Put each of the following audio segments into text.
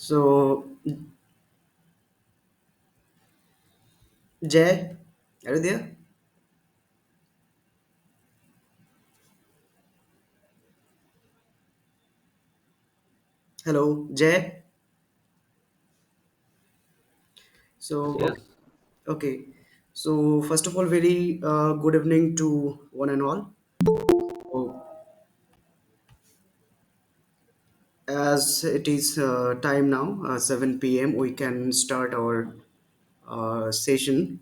So, Jay, are you there? Hello, Jay. So, Yes, okay. Okay. So, first of all, very good evening to one and all. So, as it is time now, 7 p.m., we can start our session.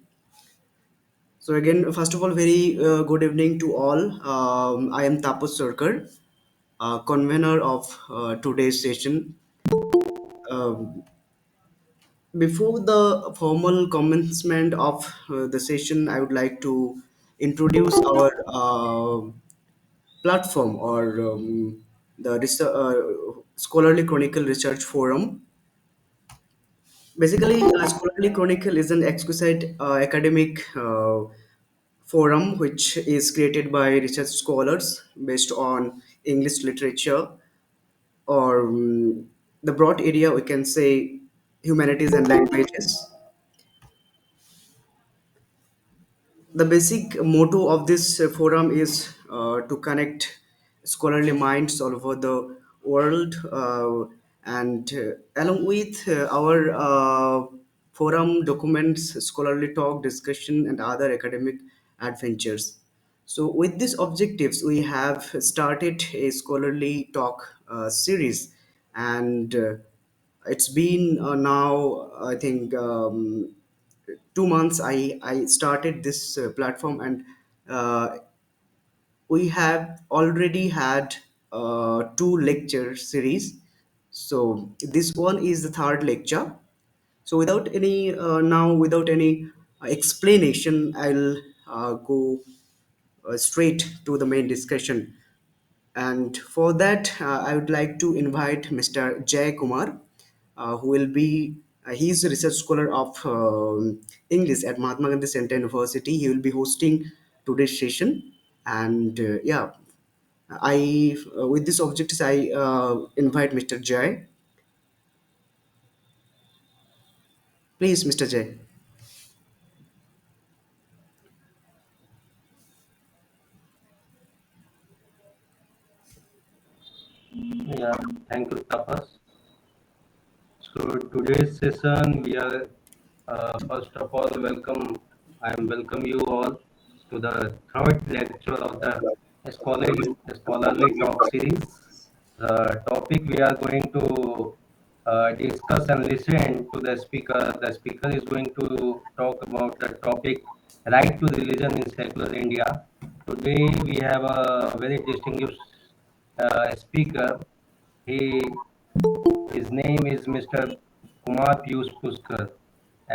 So, again, first of all, very good evening to all. I am Tapas Sarkar, convener of today's session. Um, Before the formal commencement of the session, I would like to introduce our platform or the Scholarly Chronicle Research Forum. Basically, Scholarly Chronicle is an exquisite academic forum which is created by research scholars based on English literature or the broad area we can say humanities and languages. The basic motto of this forum is to connect scholarly minds all over the world, and along with our forum documents scholarly talk, discussion, and other academic adventures. So, with these objectives, we have started a scholarly talk series, and it's been now, I think. 2 months I started this platform, and uh, we have already had two lecture series. So this one is the third lecture. So without any explanation, I'll go straight to the main discussion. And for that, I would like to invite Mr. Jay Kumar, who will be he's a research scholar of English at Mahatma Gandhi Center University. He will be hosting today's session, and yeah, I with this objectives I invite Mr. Jay. Please, Mr. Jay. yeah, thank you, Tapas. So today's session, we are first of all I am welcome you all to the third lecture of the scholarly talk series. The topic we are going to discuss and listen to the speaker. The speaker is going to talk about the topic right to religion in secular India. Today we have a very distinguished speaker. He His name is Mr. Kumar Piyush Pushkar.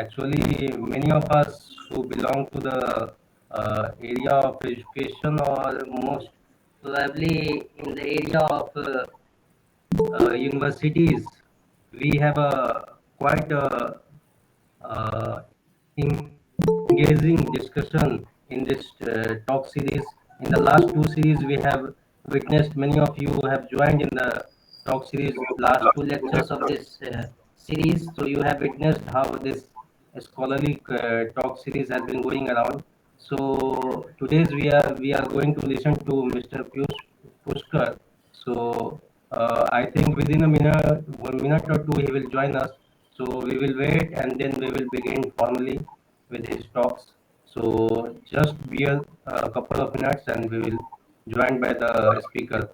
Actually, many of us who belong to the area of education or most probably in the area of universities, we have a quite uh, engaging discussion in this talk series. In the last two series, we have witnessed many of you have joined in the talk series last two lectures of this series. So you have witnessed how this scholarly talk series has been going around. So today's we are going to listen to Mr. Piyush Pushkar. So I think within a minute, 1 minute or two, he will join us. So we will wait and then we will begin formally with his talks. So just be a couple of minutes and we will join by the speaker.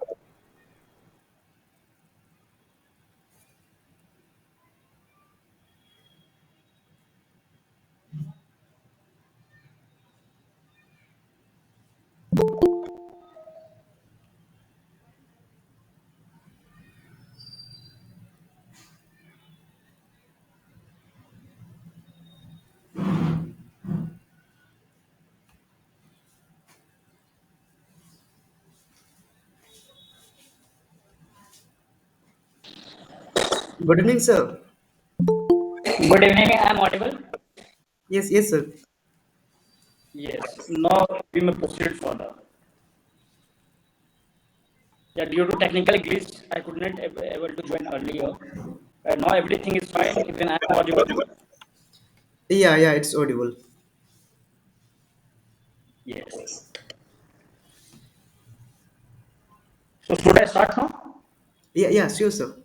Good evening, sir. Good evening. I'm audible. Yes, yes, sir. Yes. Now we may proceed further. Yeah, due to technical glitch, I could not able to join earlier. Now everything is fine. Even I am audible. Yeah, yeah, it's audible. Yes. So should I start now? Yeah, yeah, sure, sir.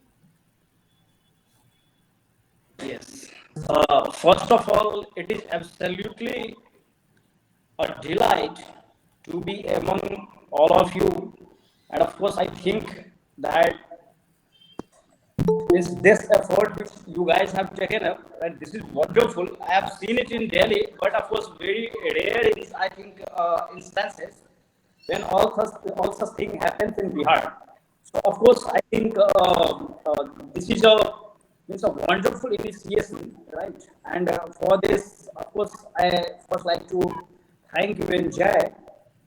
Yes. First of all, it is absolutely a delight to be among all of you. And of course, I think that this effort which you guys have taken up, and this is wonderful. I have seen it in Delhi, but of course, very rare is I think instances when all such thing happens in Bihar. So of course, I think this is a means a wonderful initiation, right? And for this, of course, I first like to thank you and Jay.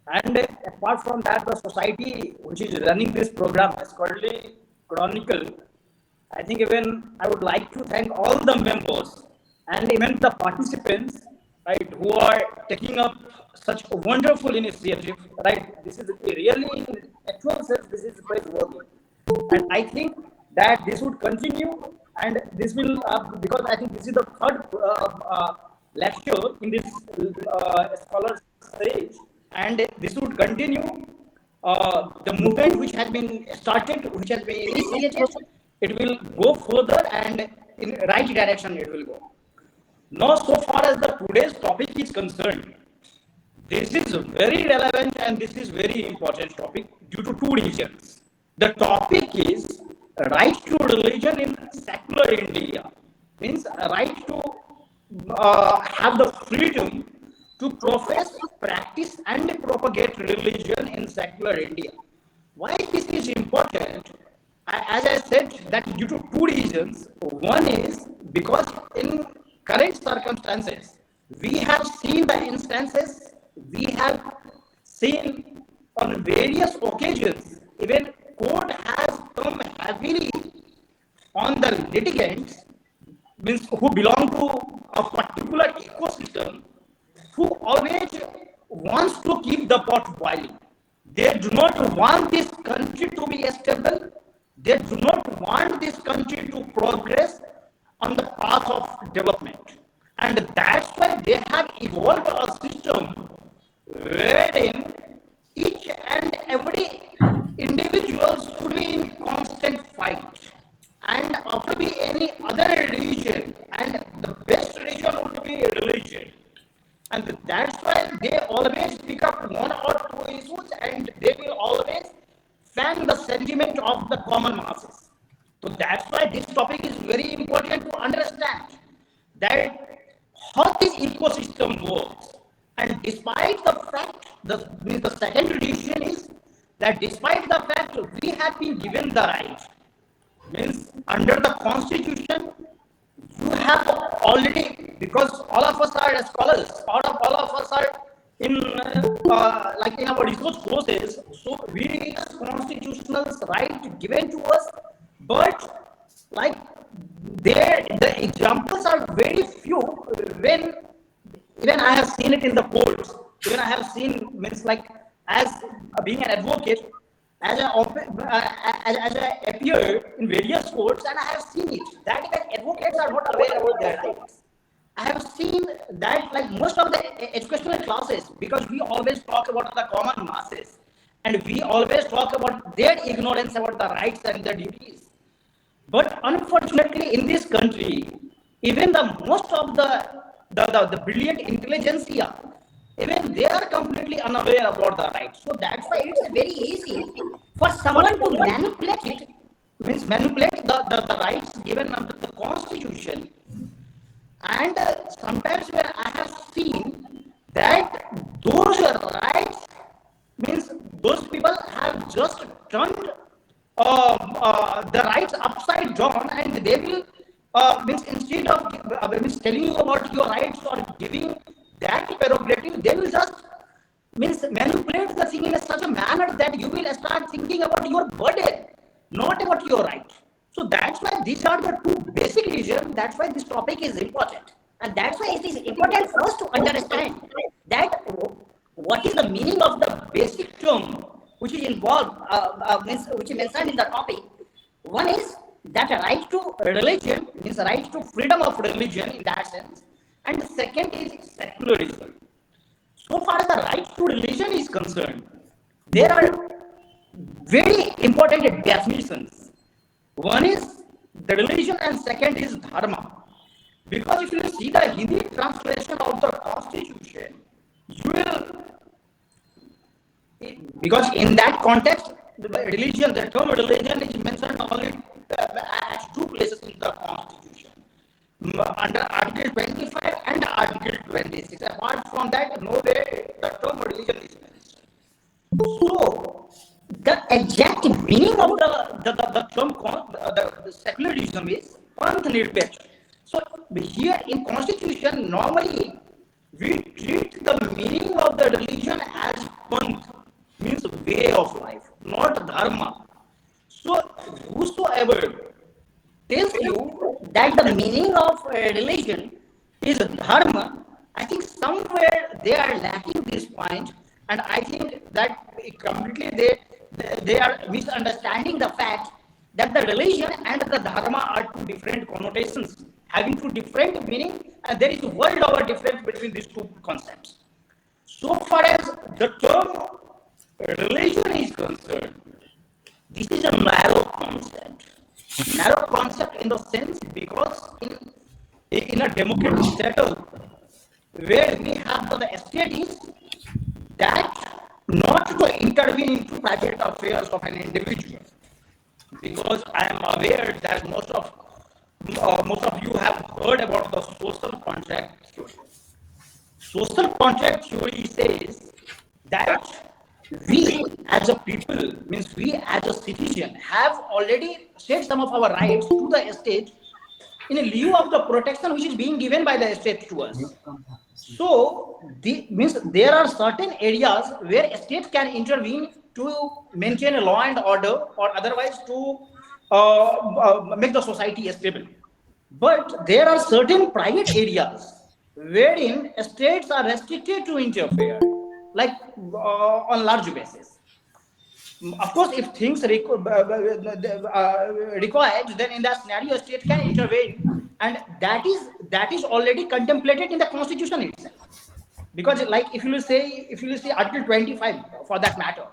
And apart from that, the society which is running this program, Scholarly Chronicle, I think even I would like to thank all the members and even the participants, right, who are taking up such a wonderful initiative, right? This is really, in actual sense, this is praiseworthy. And I think that this would continue, and this will, because I think this is the third lecture in this scholars stage, and this would continue the movement which has been started, which has been initiated, it will go further and in right direction it will go. Now, so far as the today's topic is concerned, this is very relevant and this is very important topic due to two reasons. The topic is right to religion in secular India, means right to have the freedom to profess, practice, and propagate religion in secular India. Why this is important? As I said, that due to two reasons. One is because in current circumstances, we have seen the instances, we have seen on various occasions, even court has come heavily on the litigants, means who belong to a particular ecosystem, who always wants to keep the pot boiling. They do not want this country to be stable. They do not want this country to progress on the path of development. And that's why they have evolved a system wherein each and every individual should be in constant fight. And after be any other religion, and the best religion would be religion. And that's why they always pick up one or two issues and they will always fan the sentiment of the common masses. So that's why this topic is very important to understand that how this ecosystem works. And despite the fact, the second reason is that despite the fact we have been given the right, means under the constitution, you have already, because all of us are scholars, all of us are in like in our resource courses, so we read constitutional right given to us, but like there the examples are very few when even I have seen it in the courts, even I have seen, means like as being an advocate, as I appear in various courts, and I have seen it that even advocates are not aware about their rights. I have seen that like most of the educational classes, because we always talk about the common masses, and we always talk about their ignorance about the rights and the duties. But unfortunately, in this country, even the most of the brilliant intelligentsia, even they are completely unaware about the rights. So that's why it's very easy for someone to manipulate it, means manipulate the rights given under the constitution. And sometimes where I have seen that those rights, means those people have just turned the rights upside down, and they will means instead of means telling you about your rights or giving that prerogative, they will just means manipulate the thing in such a manner that you will start thinking about your burden, not about your right. So that's why these are the two basic reasons. That's why this topic is important, and that's why it is important for us to understand that what is the meaning of the basic term which is involved, means which is mentioned in the topic. One is that right to religion means right to freedom of religion in that sense, and the second is secularism. So far as the right to religion is concerned, there are very important definitions. One is the religion, and second is dharma. Because if you see the Hindi translation of the constitution, you will, because in that context, the religion, the term religion is mentioned only at two places in the constitution, under Article 25 and Article 26. Apart from that, nowhere the term religion is mentioned. So, the exact meaning of the term the secularism is panth nirpeksha. So, here in constitution, normally we treat the meaning of the religion as panth, means way of life, not dharma. So, whosoever tells you that the meaning of religion is dharma, I think somewhere they are lacking this point, and I think that completely they are misunderstanding the fact that the religion and the dharma are two different connotations, having two different meaning, and there is a world over difference between these two concepts. So far as the term religion is concerned, this is a narrow concept. Narrow concept in the sense because in a democratic setup where we have the state is that not to intervene into private affairs of an individual. Because I am aware that most of you have heard about the social contract theory. Social contract theory says that we as a people, means we as a citizen, have already said some of our rights to the state in lieu of the protection which is being given by the state to us. So, means there are certain areas where state can intervene to maintain a law and order or otherwise to make the society stable. But there are certain private areas wherein states are restricted to interfere, like on large basis. Of course, if things required, then in that scenario, state can intervene, and that is already contemplated in the constitution itself. Because, like, if you will say Article 25 for that matter,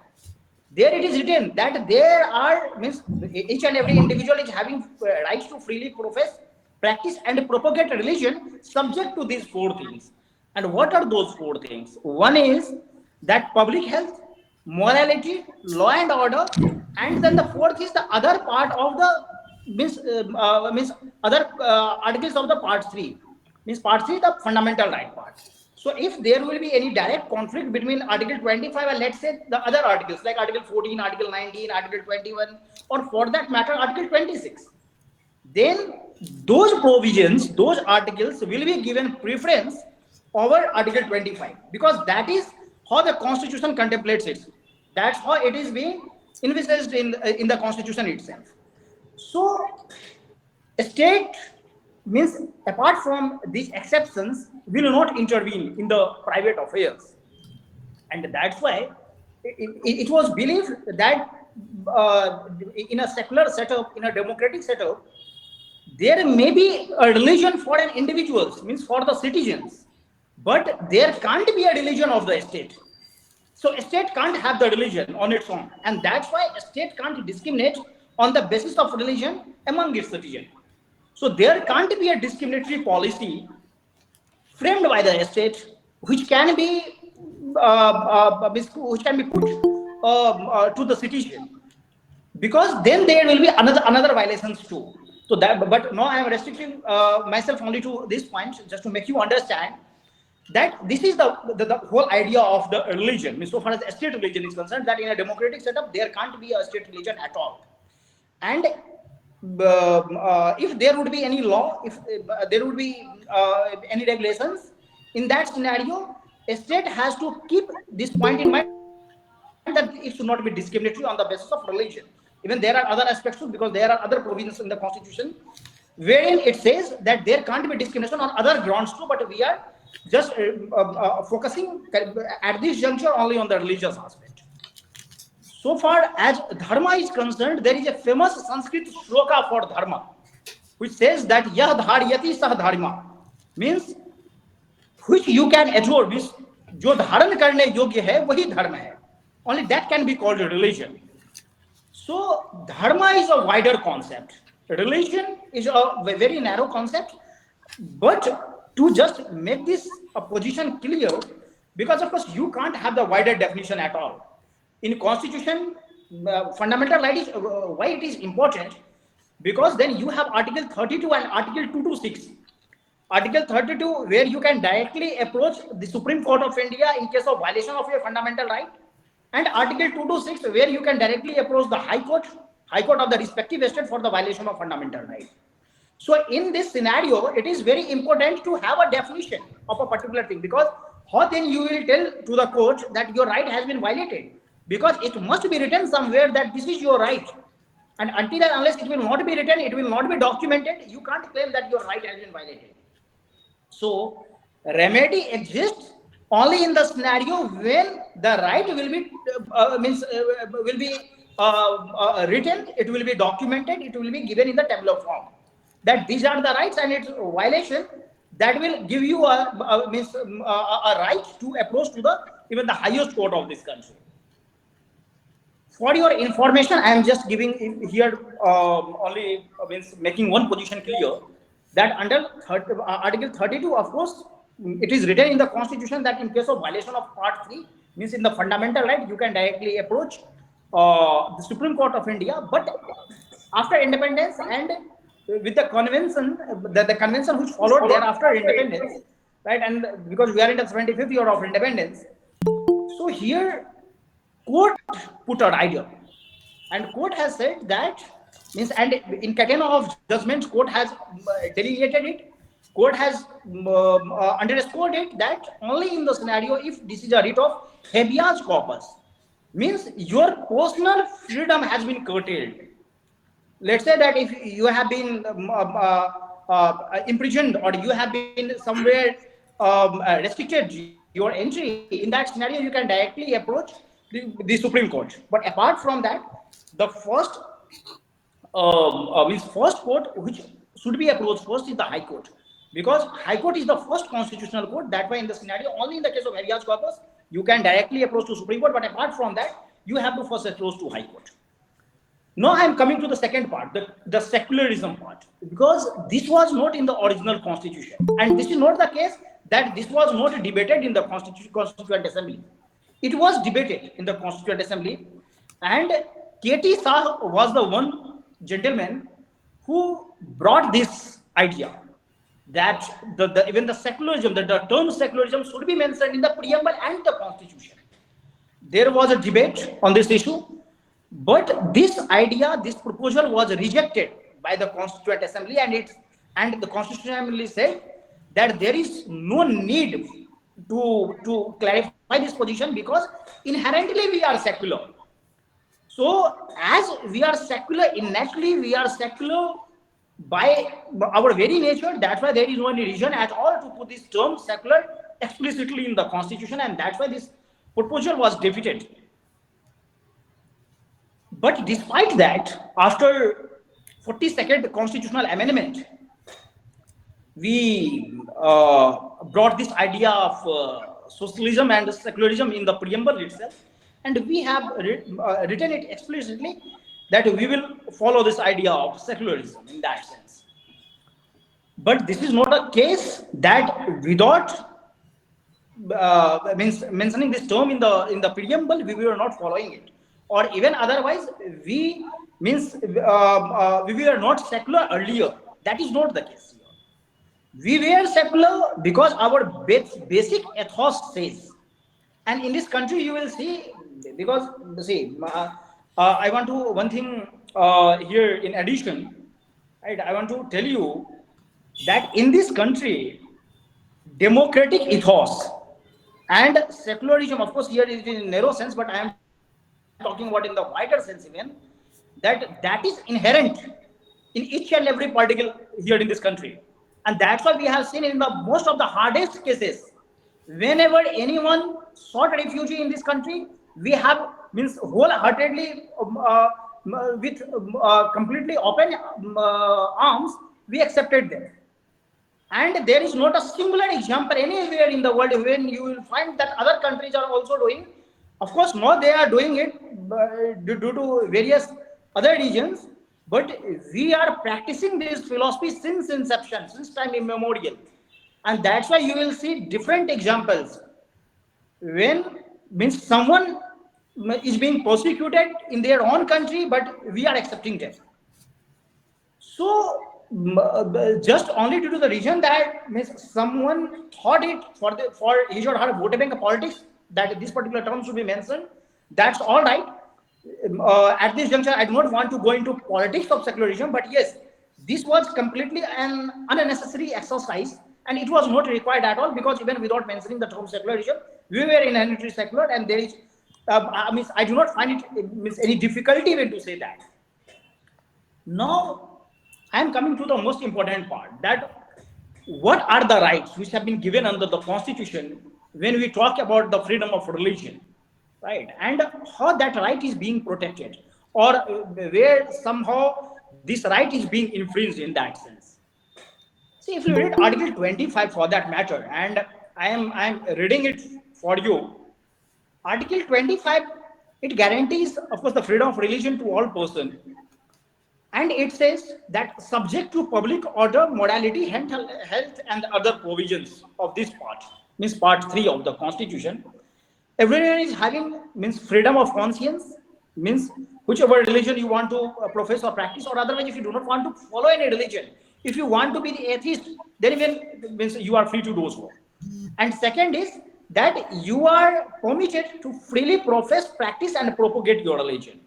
there it is written that there are means each and every individual is having rights to freely profess, practice, and propagate religion subject to these four things. And what are those four things? One is that public health, morality, law and order, and then the fourth is the other part of the means other articles of the part 3, means part 3 the fundamental right part. So if there will be any direct conflict between Article 25 and let's say the other articles like Article 14, Article 19, Article 21, or for that matter Article 26, then those provisions, those articles will be given preference over Article 25, because that is how the Constitution contemplates it. That's how it is being envisaged in the Constitution itself. So, state means apart from these exceptions will not intervene in the private affairs, and that's why it was believed that in a secular setup, in a democratic setup, there may be a religion for an individuals, means for the citizens, but there can't be a religion of the state. So a state can't have the religion on its own, and that's why a state can't discriminate on the basis of religion among its citizens. So there can't be a discriminatory policy framed by the state which can be put to the citizen, because then there will be another violations too. So that, but now I am restricting myself only to this point just to make you understand that this is the whole idea of the religion. So far as state religion is concerned, that in a democratic setup there can't be a state religion at all. And if there would be any law, if there would be any regulations, in that scenario, a state has to keep this point in mind that it should not be discriminatory on the basis of religion. Even there are other aspects too, because there are other provisions in the Constitution wherein it says that there can't be discrimination on other grounds too, but we are just focusing at this juncture only on the religious aspect. So far as dharma is concerned, there is a famous Sanskrit shloka for dharma, which says that yah dharyati sah dharma, means which you can adore, means जो धारण करने योग्य है वही धर्म है. Only that can be called a religion. So dharma is a wider concept. Religion is a very narrow concept. But to just make this a position clear, because of course you can't have the wider definition at all. In Constitution, fundamental right is why it is important, because then you have Article 32 and Article 226. Article 32, where you can directly approach the Supreme Court of India in case of violation of your fundamental right, and Article 226, where you can directly approach the High Court of the respective state for the violation of fundamental right. So in this scenario, it is very important to have a definition of a particular thing, because how then you will tell to the court that your right has been violated, because it must be written somewhere that this is your right, and until and unless it will not be written, it will not be documented, you can't claim that your right has been violated. So remedy exists only in the scenario when the right will be written, it will be documented, it will be given in the tabular form, that these are the rights, and its violation that will give you a right to approach to the even the highest court of this country. For your information, I am just giving here only making one position clear, that under Article 32, of course, it is written in the Constitution that in case of violation of Part 3, means in the fundamental right, you can directly approach the Supreme Court of India. But after independence and with the convention, the convention which followed thereafter independence, right? And because we are in the 75th year of independence, so here court put a rider, and court has said that means, and in catena of judgments, court has delineated it. Court has underscored it that only in the scenario if this is a writ of habeas corpus, means your personal freedom has been curtailed. Let's say that if you have been imprisoned, or you have been somewhere restricted your entry, in that scenario you can directly approach the Supreme Court. But apart from that, the first first court which should be approached first is the High Court, because High Court is the first constitutional court. That way, in the scenario, only in the case of habeas corpus, you can directly approach to Supreme Court. But apart from that, you have to first approach to High Court. Now I am coming to the second part, the secularism part, because this was not in the original constitution, and this is not the case that this was not debated in the Constituent Assembly. It was debated in the Constituent Assembly, and K.T. Shah was the one gentleman who brought this idea that even the secularism, the term secularism should be mentioned in the preamble and the constitution. There was a debate on this issue, but this idea, this proposal was rejected by the Constituent Assembly, and the Constituent Assembly said that there is no need to clarify this position, because inherently we are secular. So as we are secular, innately we are secular by our very nature. That's why there is no any reason at all to put this term secular explicitly in the constitution, and that's why this proposal was defeated. But despite that, after 42nd constitutional amendment, we brought this idea of socialism and secularism in the preamble itself, and we have written it explicitly that we will follow this idea of secularism in that sense. But this is not a case that without mentioning this term in the preamble, we were not following it, or even otherwise we were not secular earlier. That is not the case here. We were secular because our basic ethos says, and in this country you will see, because see, I want to one thing here in addition, right? I want to tell you that in this country, democratic ethos and secularism, of course, here is in narrow sense, but I am talking about in the wider sense even, that is inherent in each and every particle here in this country. And that's why we have seen in the most of the hardest cases, whenever anyone sought refuge in this country, we have means wholeheartedly with completely open arms, we accepted them. And there is not a singular example anywhere in the world when you will find that other countries are also doing. Of course, no, they are doing it due to various other reasons, but we are practicing this philosophy since inception, since time immemorial. And that's why you will see different examples when means someone is being persecuted in their own country, but we are accepting them. So just only due to the reason that means someone thought it for his or her vote bank politics that this particular term should be mentioned. That's all right. At this juncture, I do not want to go into politics of secularism, but yes, this was completely an unnecessary exercise, and it was not required at all because even without mentioning the term secularism, we were inherently secular, and there is. I do not find it means any difficulty even to say that. Now, I am coming to the most important part that what are the rights which have been given under the constitution when we talk about the freedom of religion, right? And how that right is being protected, or where somehow this right is being infringed in that sense. See, if you read Article 25 for that matter, and I am reading it for you. Article 25, it guarantees, of course, the freedom of religion to all persons, and it says that subject to public order, morality, health and other provisions of this part, means part 3 of the constitution, everyone is having means freedom of conscience, means whichever religion you want to profess or practice, or otherwise if you do not want to follow any religion, if you want to be the atheist, then even means you are free to do so. And second is that you are permitted to freely profess, practice and propagate your religion.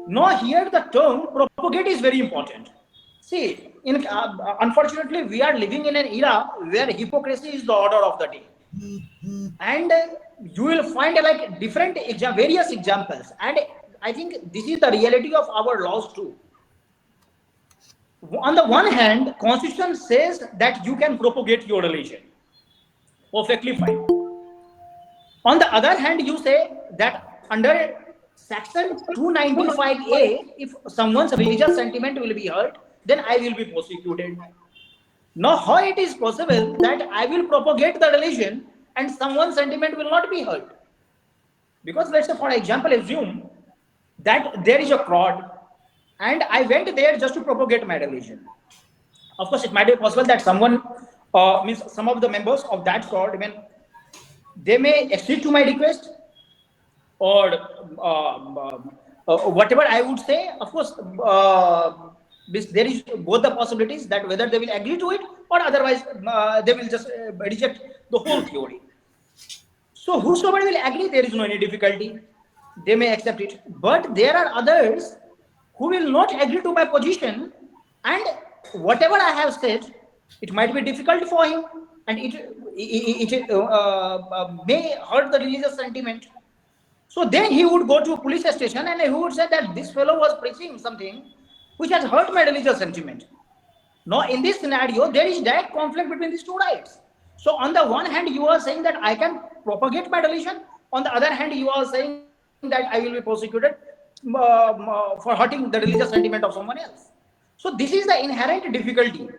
Now, here the term propagate is very important. See, unfortunately, we are living in an era where hypocrisy is the order of the day, and you will find like different various examples. And I think this is the reality of our laws too. On the one hand, Constitution says that you can propagate your religion, perfectly fine. On the other hand, you say that under Section 295A, if someone's religious sentiment will be hurt, then I will be prosecuted. Now, how it is possible that I will propagate the religion and someone's sentiment will not be hurt? Because let's say, for example, assume that there is a crowd and I went there just to propagate my religion. Of course, it might be possible that someone, means some of the members of that crowd, when they may accede to my request, or whatever I would say. Of course, there is both the possibilities that whether they will agree to it or otherwise they will just reject the whole theory. So whosoever will agree, there is no any difficulty. They may accept it. But there are others who will not agree to my position, and whatever I have said, it might be difficult for him, and it may hurt the religious sentiment. So then he would go to a police station and he would say that this fellow was preaching something which has hurt my religious sentiment. Now, in this scenario, there is direct conflict between these two rights. So, on the one hand, you are saying that I can propagate my religion. On the other hand, you are saying that I will be prosecuted for hurting the religious sentiment of someone else. So, this is the inherent difficulty.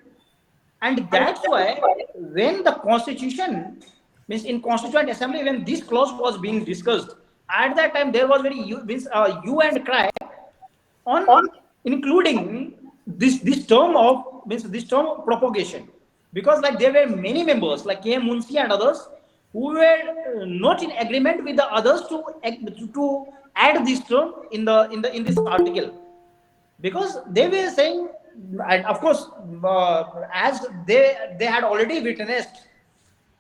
And that's why when the Constitution, means in Constituent Assembly, when this clause was being discussed, at that time there was very hue and cry on including this term of this term propagation, because like there were many members like K. Munshi and others who were not in agreement with the others to add this term in this article, because they were saying, and of course as they had already witnessed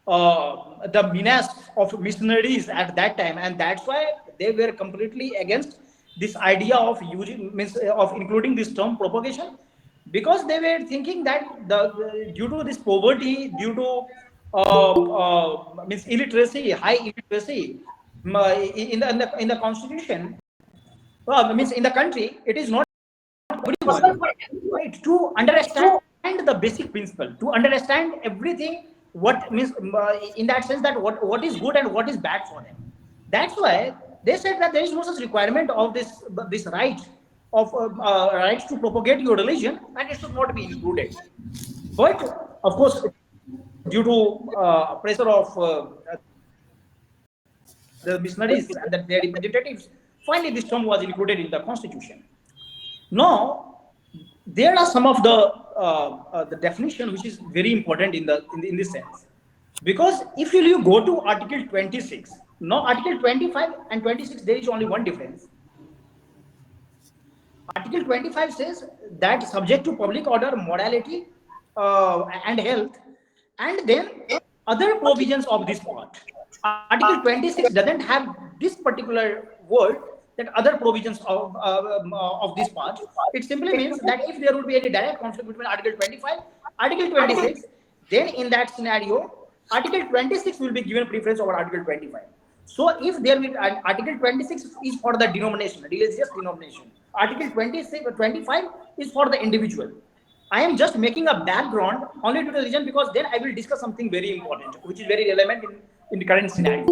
the menace of missionaries at that time, and that's why they were completely against this idea of of including this term propagation, because they were thinking that due to this poverty, due to illiteracy, high illiteracy in the constitution, means in the country, it is not everyone, right, to understand the basic principle, to understand everything, what means in that sense that what is good and what is bad for them. That's why they said that there is no such requirement of this right of rights to propagate your religion, and it should not be included. But of course, due to pressure of the missionaries and their representatives, finally this term was included in the constitution. Now, there are some of the definition which is very important in this sense, because if you go to Article 26, now Article 25 and 26 there is only one difference. Article 25 says that subject to public order, morality, and health, and then other provisions of this part. Article 26 doesn't have this particular word, that other provisions of this part. It simply means that if there would be any direct conflict between Article 25, Article 26, then in that scenario, Article 26 will be given preference over Article 25. So if there will Article 26 is for the denomination, religious denomination. Article 26 25 is for the individual. I am just making a background only to the religion, because then I will discuss something very important, which is very relevant in the current scenario.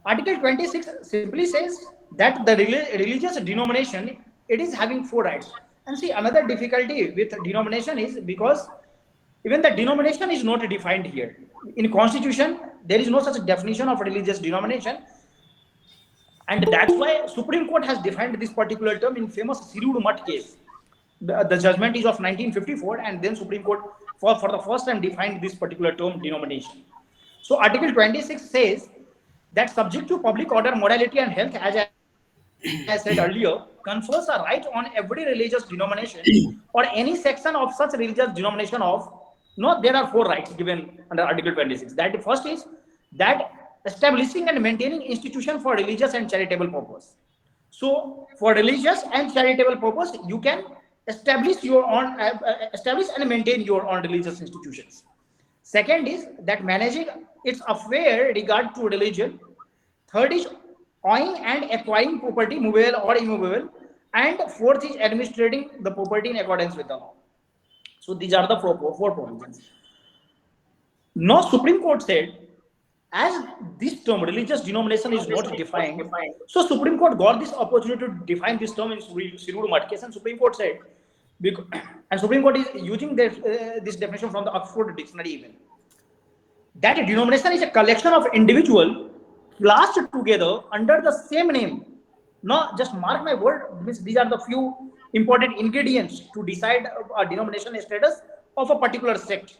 Article 26 simply says that the religious denomination, it is having four rights. And see, another difficulty with denomination is because even the denomination is not defined here. In Constitution, there is no such definition of religious denomination, and that's why Supreme Court has defined this particular term in famous Sirud Mutt case. The judgment is of 1954, and then Supreme Court for the first time defined this particular term denomination. So Article 26 says that subject to public order, morality and health, as I said earlier, confers a right on every religious denomination or any section of such religious denomination of, no, there are four rights given under Article 26. That first is that establishing and maintaining institution for religious and charitable purpose. So for religious and charitable purpose, you can establish and maintain your own religious institutions. Second is that managing its affair regard to religion. Third is owning and acquiring property, movable or immovable. And fourth is administrating the property in accordance with the law. So these are the four provisions. Now Supreme Court said, as this term religious denomination is not defined, so Supreme Court got this opportunity to define this term in Sirud Mutt case, and Supreme Court said, because, and Supreme Court is using this definition from the Oxford Dictionary even, that a denomination is a collection of individuals classed together under the same name. Now, just mark my word, these are the few important ingredients to decide a denomination status of a particular sect.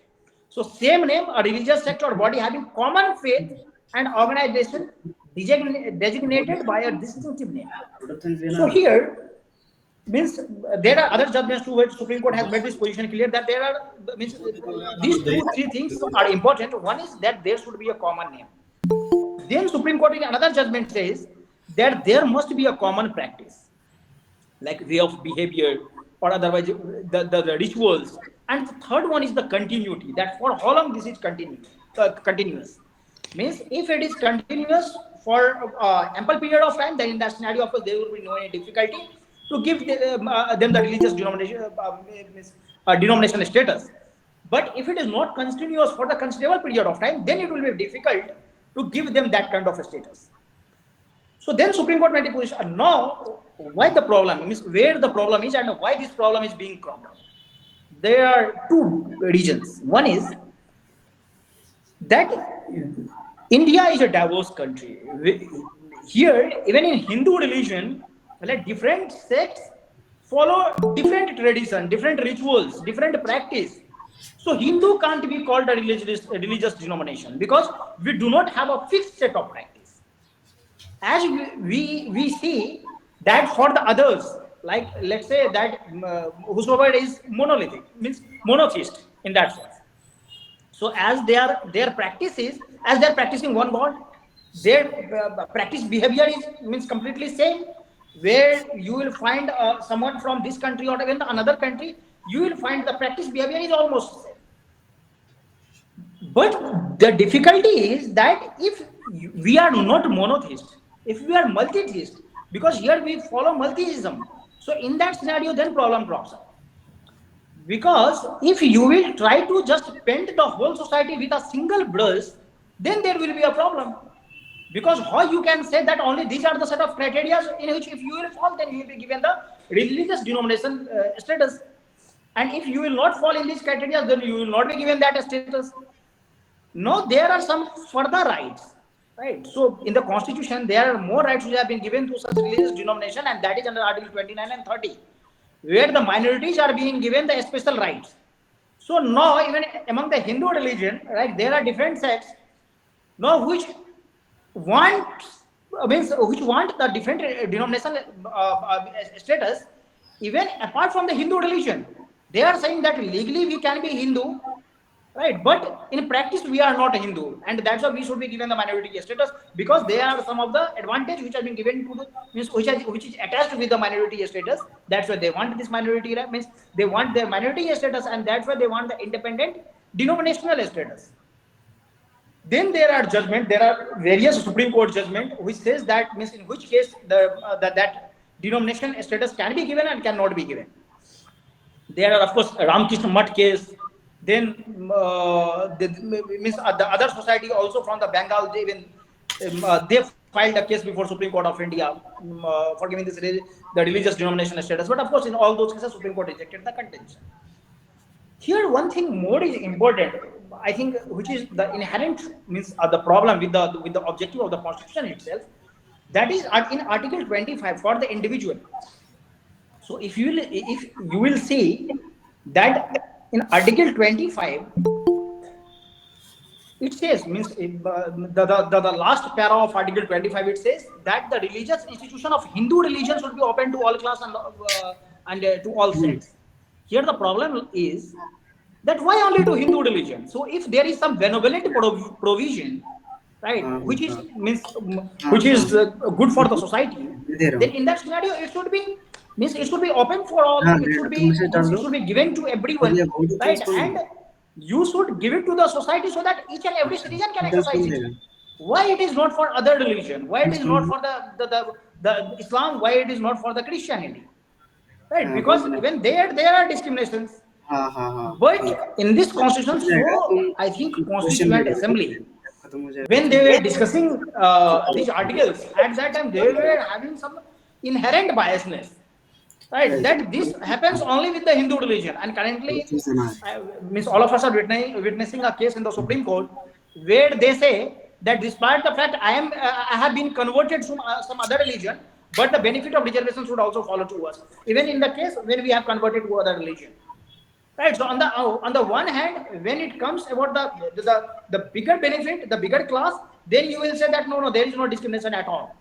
So, same name, a religious sect or body having common faith and organization designated by a distinctive name. So, here means there are other judgments too where Supreme Court has made this position clear that there are means these three things are important. One is that there should be a common name. Then Supreme Court in another judgment says that there must be a common practice, like way of behavior or otherwise the rituals. And the third one is the continuity, that for how long this is continuous. Means if it is continuous for ample period of time, then in that scenario, of course, there will be no any difficulty to give them the religious denomination status. But if it is not continuous for the considerable period of time, then it will be difficult to give them that kind of a status. So then Supreme Court made a position. Now, why the problem means where the problem is and why this problem is being cropped up. There are two regions. One is that India is a diverse country. Here, even in Hindu religion, like different sects follow different tradition, different rituals, different practice. So Hindu can't be called a religious denomination because we do not have a fixed set of practice. As we see that for the others, like let's say that whosoever is monolithic, means monotheist in that sense. So as their practice is, as they're practicing one God, their practice behavior is means completely same. Where you will find someone from this country or even another country, you will find the practice behavior is almost the same. But the difficulty is that if we are not monotheist, if we are multi-theist, because here we follow multitheism, so in that scenario, then problem crops up. Because if you will try to just paint the whole society with a single brush, then there will be a problem. Because how you can say that only these are the set of criteria in which if you will fall, then you will be given the religious denomination status, and if you will not fall in these criteria, then you will not be given that status. No, there are some further rights, right? So in the constitution, there are more rights which have been given to such religious denomination, and that is under Article 29 and 30, where the minorities are being given the special rights. So now, even among the Hindu religion, right, there are different sects now which want which want the different denomination status, even apart from the Hindu religion. They are saying that legally we can be Hindu, right? But in practice, we are not a Hindu, and that's why we should be given the minority status, because they are some of the advantage which have been given to the which is attached with the minority status. That's why they want this minority means they want their minority status, and that's why they want the independent denominational status. Then there are judgment. There are various Supreme Court judgment which says that means in which case that denomination status can be given and cannot be given. There are of course Ramkrishna Mutt case. Then the other society also from the Bengal, they filed a case before Supreme Court of India for giving this the religious denomination status. But of course, in all those cases, Supreme Court rejected the contention. Here, one thing more is important, I think, which is the inherent means the problem with the objective of the Constitution itself. That is in Article 25 for the individual. So if you will see that in Article 25, it says means the last para of Article 25, it says that the religious institution of Hindu religion should be open to all class and to all sects. Here the problem is that why only to Hindu religion? So if there is some benevolent provision, right, which is good for the society, then in that scenario it should be it should be open for all. It should be given to everyone, right? And you should give it to the society so that each and every citizen can exercise it. Why it is not for other religion? Why it is not for the Islam? Why it is not for the Christianity? Right? Because even there are discriminations. But in this constitution, so I think Constituent Assembly, when they were discussing these articles, at that time they were having some inherent biasness. Right, that this happens only with the Hindu religion, and currently, means all of us are witnessing a case in the Supreme Court where they say that despite the fact I have been converted from some other religion, but the benefit of reservation should also follow to us, even in the case when we have converted to other religion. Right. So on the one hand, when it comes about the bigger benefit, the bigger class, then you will say that no, there is no discrimination at all.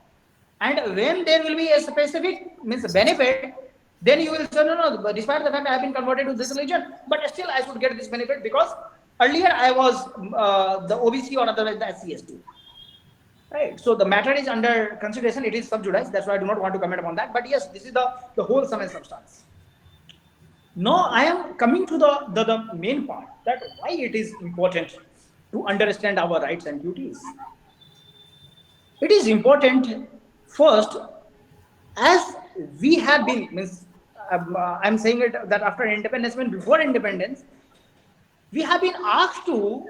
And when there will be a specific means benefit, then you will say no, despite the fact I have been converted to this religion, but still I should get this benefit because earlier I was the OBC or otherwise the SC/ST. Right. So the matter is under consideration. It is sub judice. That's why I do not want to comment upon that. But yes, this is the whole sum and substance. Now I am coming to the main part, that why it is important to understand our rights and duties. It is important first, as we have been means I'm saying it that after independence, before independence, we have been asked to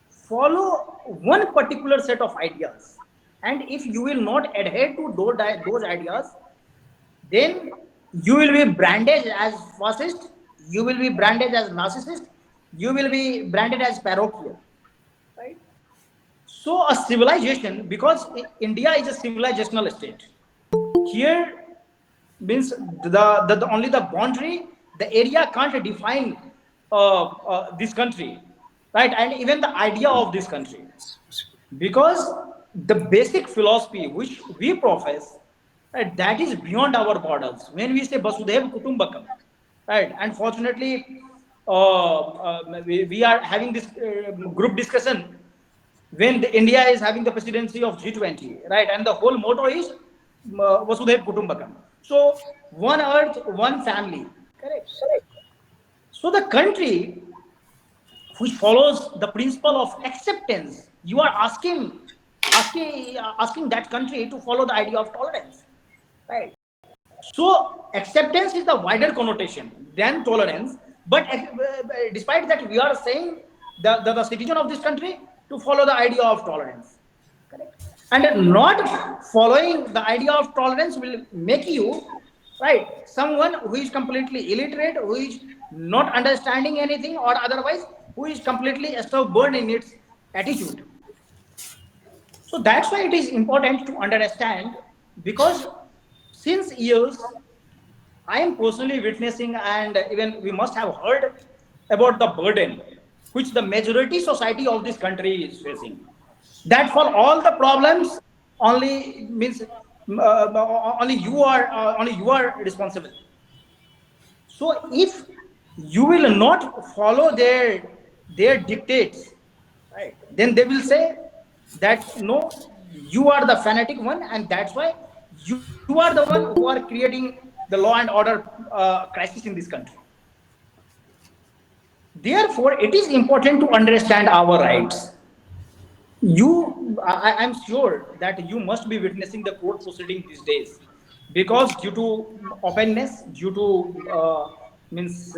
follow one particular set of ideas, and if you will not adhere to those ideas, then you will be branded as fascist, you will be branded as narcissist, you will be branded as parochial, right? So a civilization, because India is a civilizational state, here means the only the boundary, the area can't define this country, right? And even the idea of this country, because the basic philosophy which we profess, right, that is beyond our borders. When we say Vasudhaiva Kutumbakam, right, and fortunately we are having this group discussion when India is having the presidency of G20, right, and the whole motto is Vasudhaiva Kutumbakam. So one earth, one family, correct? So the country which follows the principle of acceptance, you are asking that country to follow the idea of tolerance, right? So acceptance is the wider connotation than tolerance, but despite that, we are saying the citizen of this country to follow the idea of tolerance, correct? And not following the idea of tolerance will make you, right, someone who is completely illiterate, who is not understanding anything, or otherwise who is completely stubborn in its attitude. So that's why it is important to understand, because since years I am personally witnessing, and even we must have heard about the burden which the majority society of this country is facing. That for all the problems, only means only you are responsible. So if you will not follow their dictates, right, then they will say that no, you are the fanatic one, and that's why you are the one who are creating the law and order crisis in this country. Therefore, it is important to understand our rights. I'm sure that you must be witnessing the court proceeding these days, because due to openness, due to means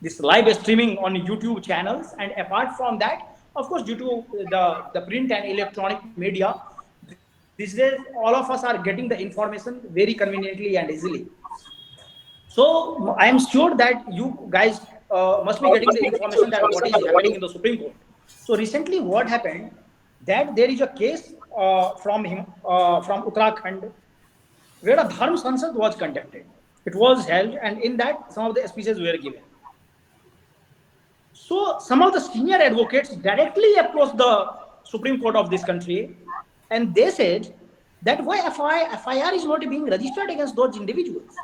this live streaming on YouTube channels, and apart from that, of course, due to the print and electronic media, these days all of us are getting the information very conveniently and easily. So I am sure that you guys must be getting the information that what is happening in the Supreme Court. So recently, what happened, that there is a case from Uttarakhand, where a Dharm Sansad was conducted. It was held, and in that some of the speeches were given. So some of the senior advocates directly approached the Supreme Court of this country, and they said that why FIR is not being registered against those individuals.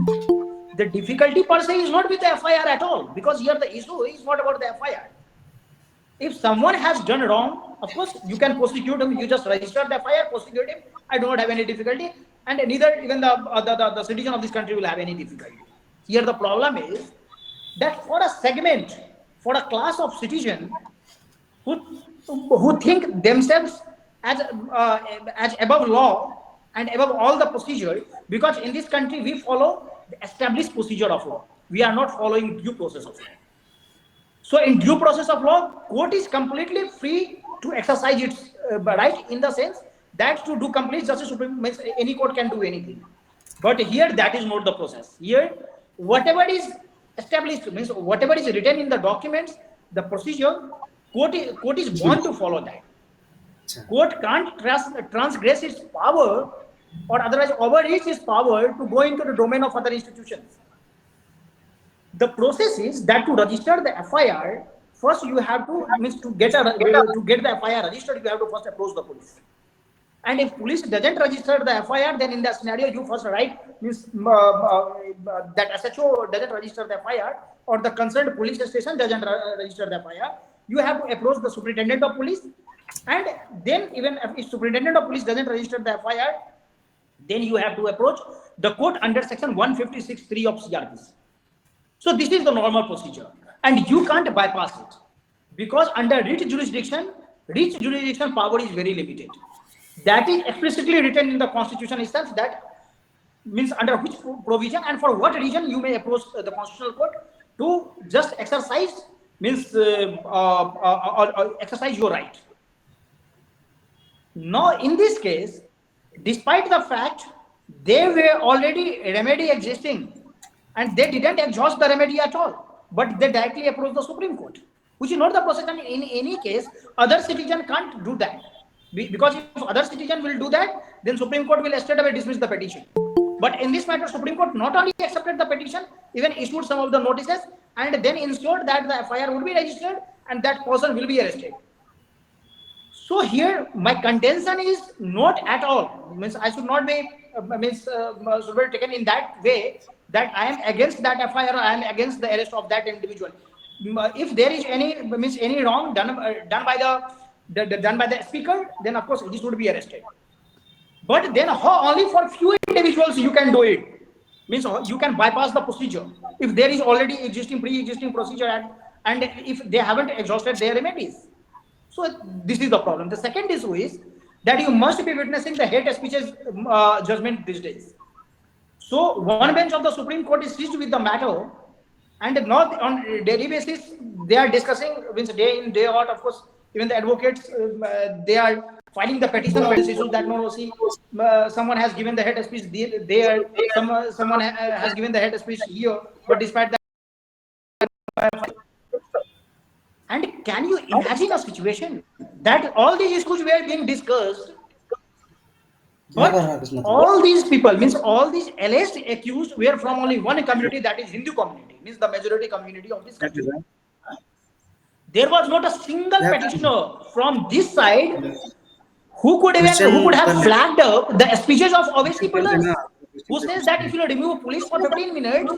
The difficulty per se is not with the FIR at all, because here the issue is not about the FIR. If someone has done wrong, of course you can prosecute him. You just register the FIR, prosecute him. I do not have any difficulty, and neither even the citizen of this country will have any difficulty. Here the problem is that for a segment, for a class of citizen who think themselves as as above law and above all the procedure, because in this country we follow the established procedure of law. We are not following due process of law. So in due process of law, court is completely free to exercise its right, in the sense that to do complete justice supreme means any court can do anything. But here that is not the process. Here whatever is established means whatever is written in the documents, the procedure, court is bound to follow that. Court can't transgress its power or otherwise overreach its power to go into the domain of other institutions. The process is that to register the FIR, first you have to means to get the FIR registered, you have to first approach the police. And if police doesn't register the FIR, then in that scenario you first write means that SHO doesn't register the FIR, or the concerned police station doesn't register the FIR. You have to approach the superintendent of police, and then even if superintendent of police doesn't register the FIR, then you have to approach the court under section 156(3) of CRPC. So this is the normal procedure, and you can't bypass it, because under writ jurisdiction power is very limited. That is explicitly written in the constitution itself, that means under which provision and for what reason you may approach the constitutional court to just exercise means exercise your right. Now in this case, despite the fact there were already remedy existing, and they didn't exhaust the remedy at all, but they directly approached the Supreme Court, which is not the process. And in any case, other citizen can't do that, because if other citizen will do that, then Supreme Court will straight away dismiss the petition. But in this matter, Supreme Court not only accepted the petition, even issued some of the notices, and then ensured that the FIR would be registered and that person will be arrested. So here my contention is not at all means I should not be should be taken in that way that I am against that FIR or I am against the arrest of that individual. If there is any wrong done by the speaker, then of course he should be arrested. But then how only for few individuals you can do it? Means you can bypass the procedure if there is already pre-existing procedure, and if they haven't exhausted their remedies. So this is the problem. The second issue is that you must be witnessing the hate speeches judgment these days. So one bench of the Supreme Court is seized with the matter, and not on a daily basis they are discussing, means day in day out. Of course, even the advocates they are filing the petition of issues that no, see, someone has given the head speech there, someone has given the head speech here, but despite that, and can you imagine a situation that all these issues were being discussed, but all these people, means all these alleged accused, were from only one community, that is Hindu community, means the majority community of this country. There was not a single petitioner from this side who could have flagged up the speeches of Owaisi Pullers, who says that if you remove police for 15 minutes,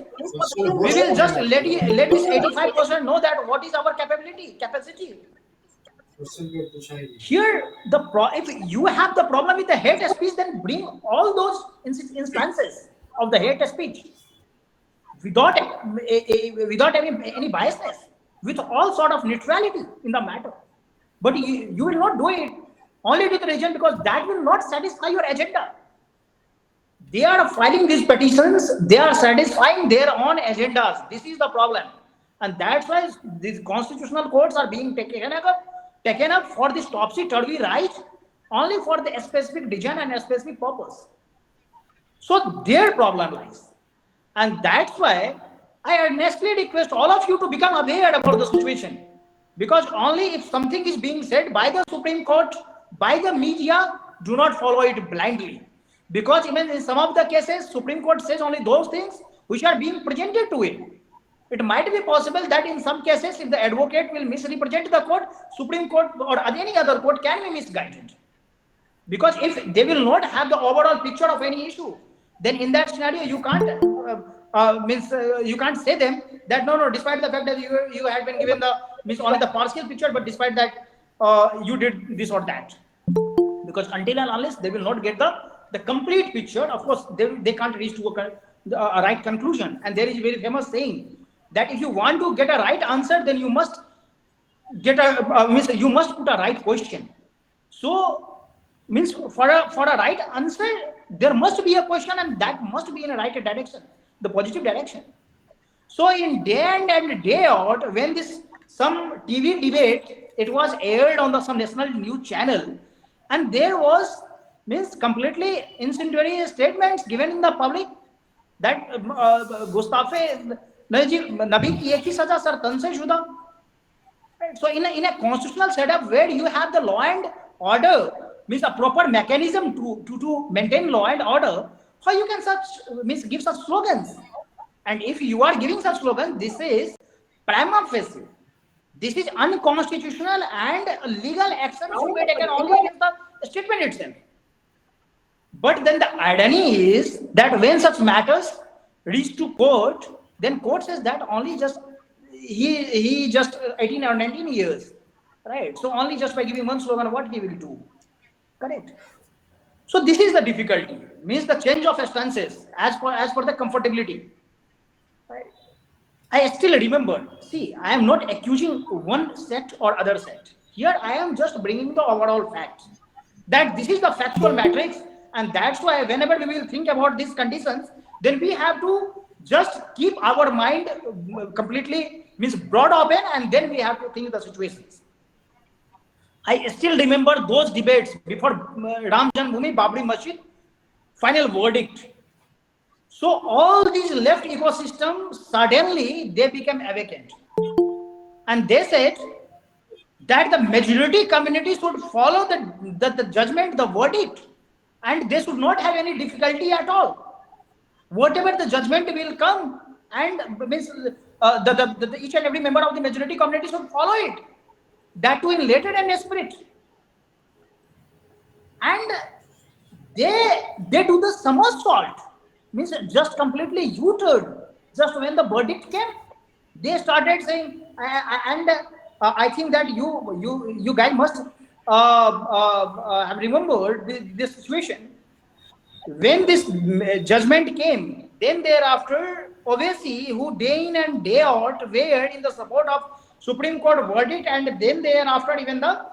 we will just let this 85% know that what is our capacity. Here, if you have the problem with the hate speech, then bring all those instances of the hate speech without without any biasness, with all sort of neutrality in the matter. But you will not do it only with religion, because that will not satisfy your agenda. They are filing these petitions, they are satisfying their own agendas. This is the problem. And that's why these constitutional courts are being taken up for this topsy-turvy right, only for the specific design and a specific purpose. So their problem lies. And that's why I earnestly request all of you to become aware about the situation. Because only if something is being said by the Supreme Court, by the media, do not follow it blindly. Because even in some of the cases, Supreme Court says only those things which are being presented to it. It might be possible that in some cases, if the advocate will misrepresent the court, Supreme Court or any other court can be misguided. Because if they will not have the overall picture of any issue, then in that scenario, you can't you can't say them that no, despite the fact that you had been given the only the partial picture, but despite that you did this or that. Because until and unless they will not get the complete picture, of course they can't reach to a right conclusion. And there is a very famous saying that if you want to get a right answer, then you must get you must put a right question. So means for a right answer, there must be a question, and that must be in a right direction, the positive direction. So in day in and day out, when some TV debate, it was aired on some national news channel, and there was completely incendiary statements given in the public that Gustafe Nabi ki ek hi saza sir tan se shuda. So in a constitutional setup where you have the law and order, means a proper mechanism to maintain law and order, how you can give such slogans? And if you are giving such slogans, this is prima facie, this is unconstitutional, and legal action should be taken only against the statement itself. But then the irony is that when such matters reach to court, then court says that only just he just 18 or 19 years, right? So only just by giving one slogan, what he will do, correct? So this is the difficulty, means the change of stances as per the comfortability, right? I still remember, see, I am not accusing one set or other set. Here I am just bringing the overall facts, that this is the factual matrix, and that's why whenever we will think about these conditions, then we have to just keep our mind completely broad open, and then we have to think the situations. I still remember those debates before Ram Janmabhoomi Babri Masjid final verdict. So all these left ecosystems, suddenly they became awakened, and they said that the majority community should follow the judgment, the verdict, and they should not have any difficulty at all. Whatever the judgment will come, and each and every member of the majority community should follow it. That too in letter and spirit. And they do the somersault, means just completely U-turn. Just when the verdict came, they started saying, I think that you guys must have remembered this situation. When this judgment came, then thereafter, Owaisi, who day in and day out were in the support of Supreme Court verdict, and then thereafter even the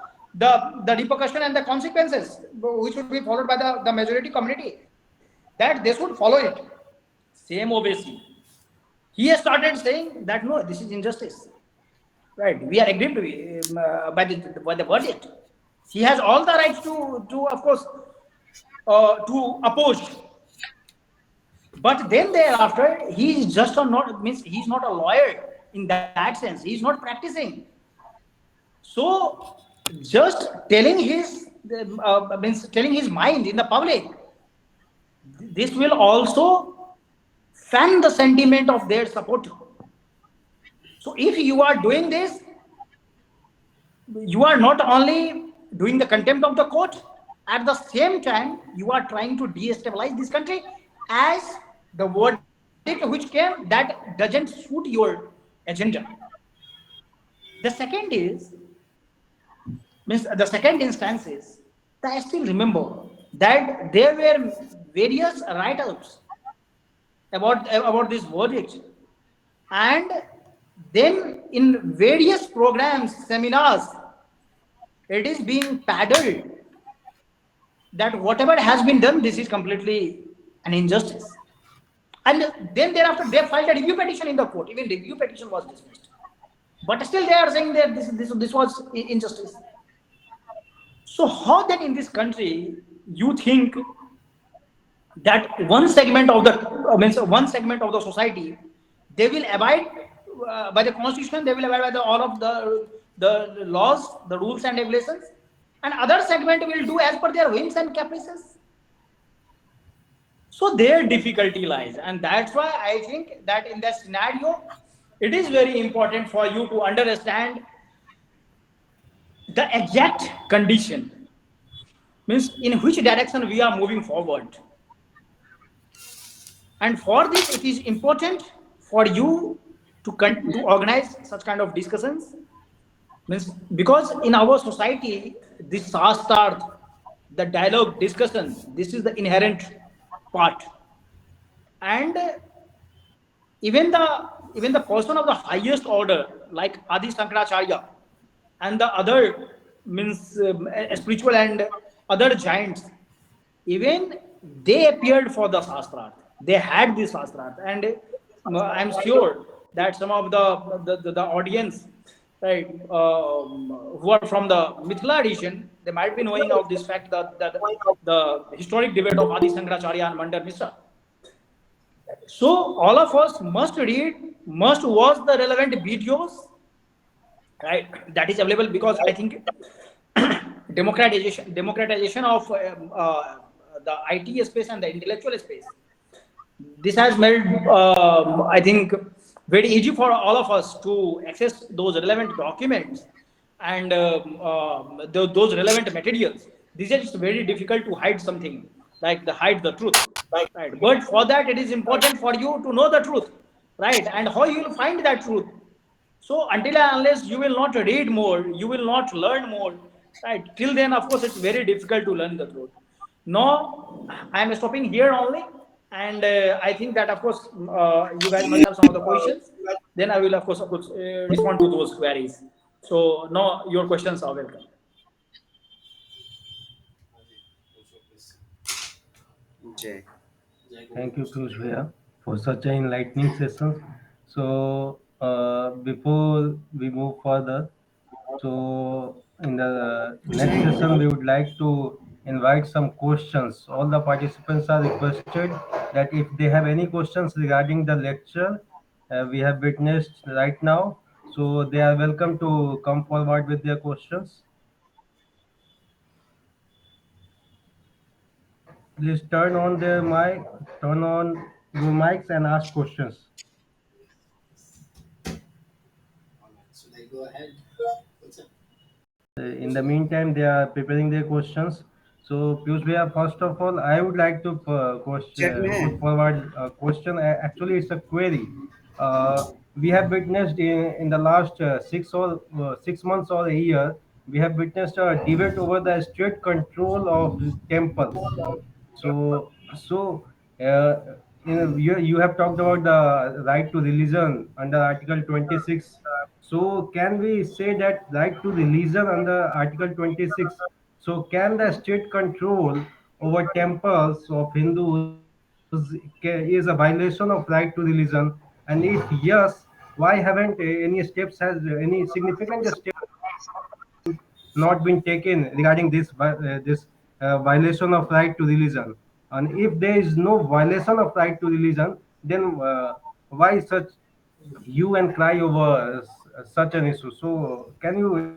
repercussion and the consequences which would be followed by the majority community, that they should follow it. Same Owaisi, he has started saying that no, this is injustice, right? We are aggrieved by the verdict. He has all the rights to of course, to oppose. But then thereafter, he is just a not means he's not a lawyer in that sense. He's not practicing. So just telling his means telling his mind in the public, this will also fan the sentiment of their supporter. So if you are doing this, you are not only doing the contempt of the court, at the same time you are trying to destabilize this country, as the verdict which came that doesn't suit your agenda. The second is, means the second instance is, I still remember that there were various write-ups about this verdict, and then in various programs, seminars, it is being paddled that whatever has been done, this is completely an injustice. And then thereafter, they filed a review petition in the court. Even review petition was dismissed. But still, they are saying that this was injustice. So, how then in this country you think that one segment of the means one segment of the society, they will abide by the constitution, they will abide by all of the laws, the rules and regulations, and other segment will do as per their whims and caprices. So their difficulty lies, and that's why I think that in that scenario, it is very important for you to understand the exact condition, means in which direction we are moving forward. And for this, it is important for you to organize such kind of discussions, means because in our society, this sastarth, the dialogue discussion, this is the inherent part. And even the person of the highest order like Adi Shankaracharya and the other means spiritual and other giants, even they appeared for the Shastrat. They had this Shastrat, and I'm sure that some of the audience, right, who are from the Mithila region, they might be knowing of this fact that the historic debate of Adi Shankaracharya and Mandar Mishra. So all of us must read, must watch the relevant videos, right? That is available, because I think democratization of the IT space and the intellectual space. This has made, I think, very easy for all of us to access those relevant documents and those relevant materials. This is very difficult to hide something, like the hide the truth, right? But for that, it is important for you to know the truth, right? And how you will find that truth. So until and unless you will not read more, you will not learn more, right? Till then, of course, it's very difficult to learn the truth. Now, I am stopping here only, and I think that, of course, you guys must have some of the questions. Then I will, of course, respond to those queries. So now your questions are welcome. Jay. Thank you, Piyush Bhaiya, for such an enlightening session. So, before we move further, so in the next session, we would like to invite some questions. All the participants are requested that if they have any questions regarding the lecture we have witnessed right now, so they are welcome to come forward with their questions. Please turn on your mics and ask questions. In the meantime, they are preparing their questions. So, Piyush Bhaiya, first of all, I would like to Check put में forward a question. Actually, it's a query. We have witnessed in the last 6 months or a year, we have witnessed a debate over the state control of temples. So, you have talked about the right to religion under Article 26. So, can we say that right to religion under Article 26? So, can the state control over temples of Hindus is a violation of right to religion? And if yes, why haven't any significant steps not been taken regarding this violation of right to religion. And if there is no violation of right to religion, then why such hue and cry over such an issue? So, can you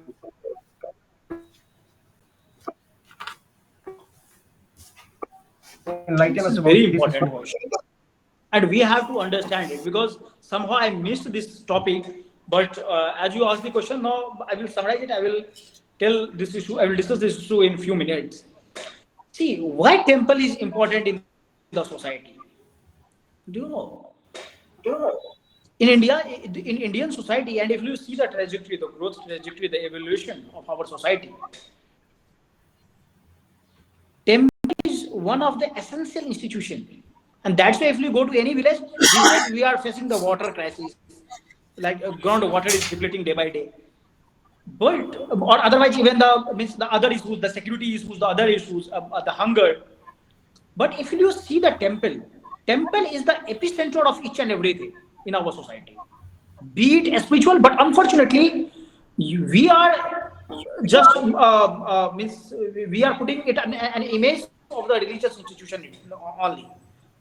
enlighten us about this issue? This is very important question, and we have to understand it because somehow I missed this topic. But as you asked the question, now I will summarize it. I will tell this issue. I will discuss this issue in few minutes. See, why temple is important in the society? Do you know? In India, in Indian society, and if you see the trajectory, the growth trajectory, the evolution of our society, temple is one of the essential institution, and that's why if you go to any village these days, we are facing the water crisis, like groundwater is depleting day by day. But or otherwise, even the means the other issues, the security issues, the other issues, the hunger. But if you see the temple is the epicenter of each and everything in our society, be it spiritual. But unfortunately, we are just means we are putting it an image of the religious institution only.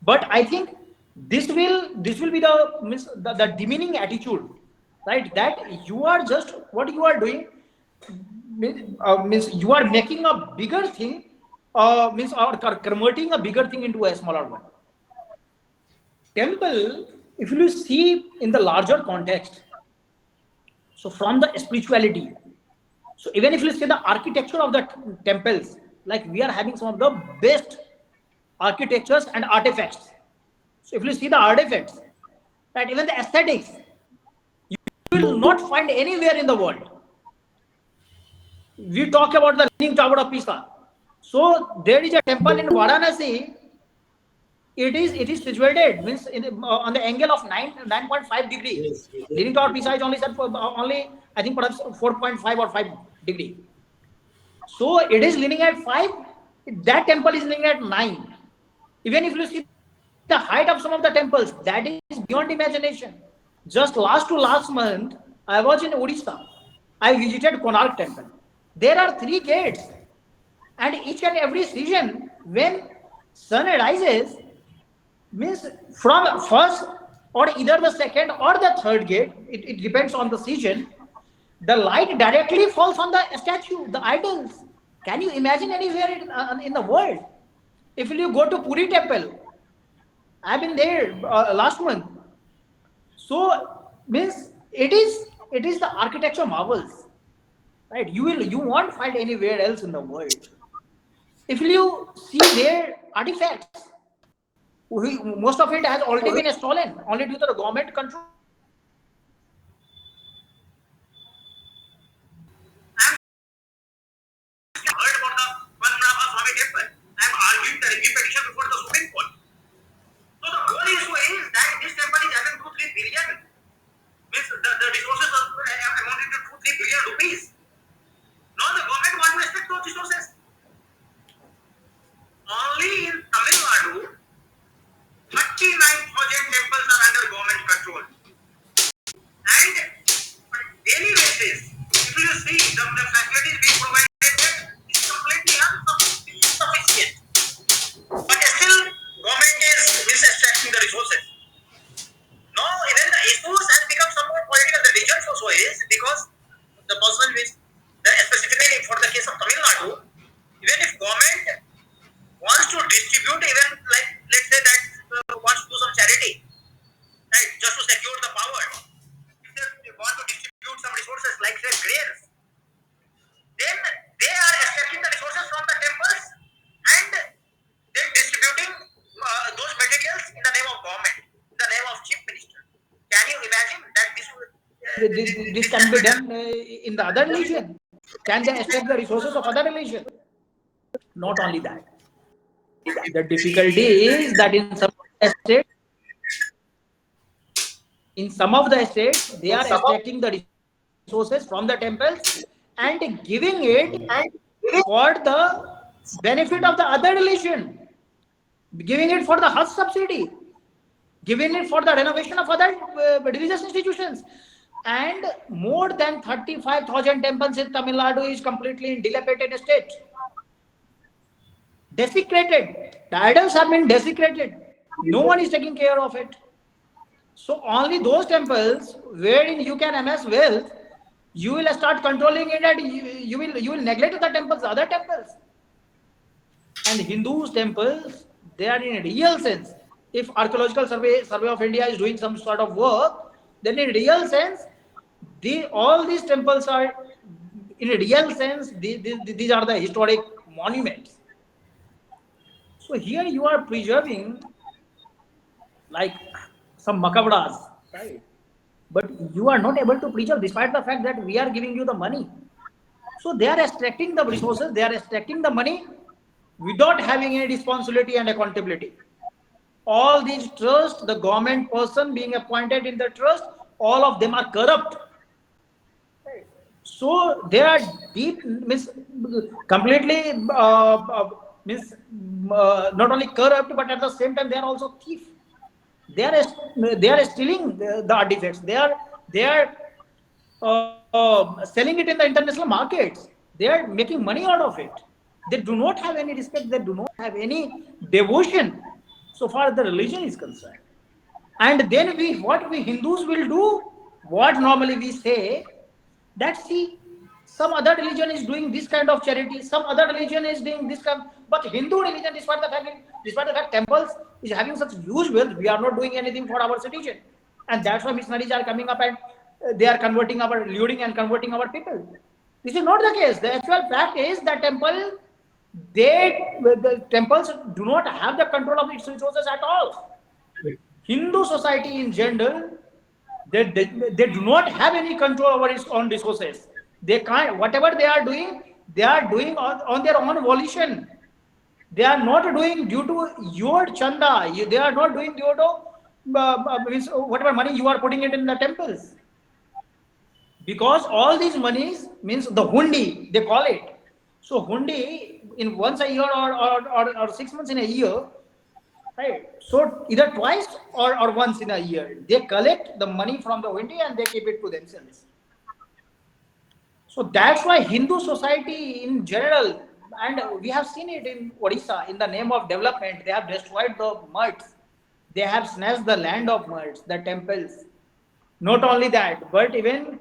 But I think this will be the means the demeaning attitude, right? That you are just what you are doing means you are making a bigger thing, means or converting a bigger thing into a smaller one. Temple, if you see in the larger context, so from the spirituality, so even if you see the architecture of the temples, like we are having some of the best architectures and artifacts. So if you see the artifacts, right, even the aesthetics, you will not find anywhere in the world. We talk about the Leaning Tower of Pisa. So there is a temple in Varanasi. It is situated means on the angle of 9.5 degree. Leaning Tower Pisa is only set for only I think perhaps 4.5 or 5 degree. So it is leaning at 5. That temple is leaning at 9. Even if you see the height of some of the temples, that is beyond imagination. Just last month, I was in Odisha. I visited Konark temple. There are 3 gates, and each and every season when sun rises, means from first or either the second or the third gate, it depends on the season, the light directly falls on the statue, the idols. Can you imagine anywhere in the world? If you go to Puri temple, I've been there last month. So means it is the architecture marvels, right? You won't find anywhere else in the world. If you see their artifacts, most of it has already been stolen only due to the government control. Heard about the Padmanabha Swami temple. I am arguing the review petition before the Supreme Court. So the whole issue is that this temple is having 2-3 billion. Means the resources are amounted to 2-3 billion rupees. Now the government wants to restrict those resources. Only in Tamil Nadu, 39,000 temples are under government control. And on a daily basis, if you see the facilities being provided there, it's completely insufficient. But still, government is misextracting the resources. Now, even the issues has become somewhat political. The reasons also is because the person which, specifically for the case of Tamil Nadu, even if government wants to distribute, even like let's say that wants to do some charity, right, just to secure the power. If they want to distribute some resources like say grains, then they are extracting the resources from the temples and then distributing those materials in the name of government, in the name of chief minister. Can you imagine that This can be done in the other religion. Can they extract the resources of other religion? Not only that. The difficulty is that in some of the estates, they are extracting the resources from the temples and giving it for the benefit of the other religion, giving it for the Hajj subsidy, giving it for the renovation of other religious institutions. and more than 35,000 temples in Tamil Nadu is completely in dilapidated state, desecrated. The idols have been desecrated. No one is taking care of it. So only those temples wherein you can amass wealth, you will start controlling it, and you will neglect the temples, other temples. And Hindus temples, they are in a real sense. If archaeological survey of India is doing some sort of work, then in real sense, all these temples are, in a real sense, these are the historic monuments. So here you are preserving like some makabras, right? But you are not able to preserve despite the fact that we are giving you the money. So they are extracting the resources, they are extracting the money without having any responsibility and accountability. All these trusts, the government person being appointed in the trust, all of them are corrupt. So they are deep, means completely means not only corrupt, but at the same time they are also thief. They are stealing the artifacts. They are selling it in the international markets. They are making money out of it. They do not have any respect. They do not have any devotion so far as the religion is concerned. And then what we Hindus will do, what normally we say, that see, some other religion is doing this kind of charity, some other religion is doing this kind, but Hindu religion, despite the fact temples is having such huge wealth, we are not doing anything for our citizen. And that's why missionaries are coming up and they are luring and converting our people. This is not the case. The actual fact is that the temples do not have the control of its resources at all. Hindu society in general, they do not have any control over its own resources. They can't, whatever they are doing on their own volition. They are not doing due to your chanda. They are not doing due to whatever money you are putting it in the temples. Because all these monies means the hundi, they call it. So hundi in once a year or 6 months in a year, right? So either twice or once in a year, they collect the money from the hundi and they keep it to themselves. So that's why Hindu society in general, and we have seen it in Odisha, in the name of development, they have destroyed the mutts. They have snatched the land of mutts, the temples. Not only that, but even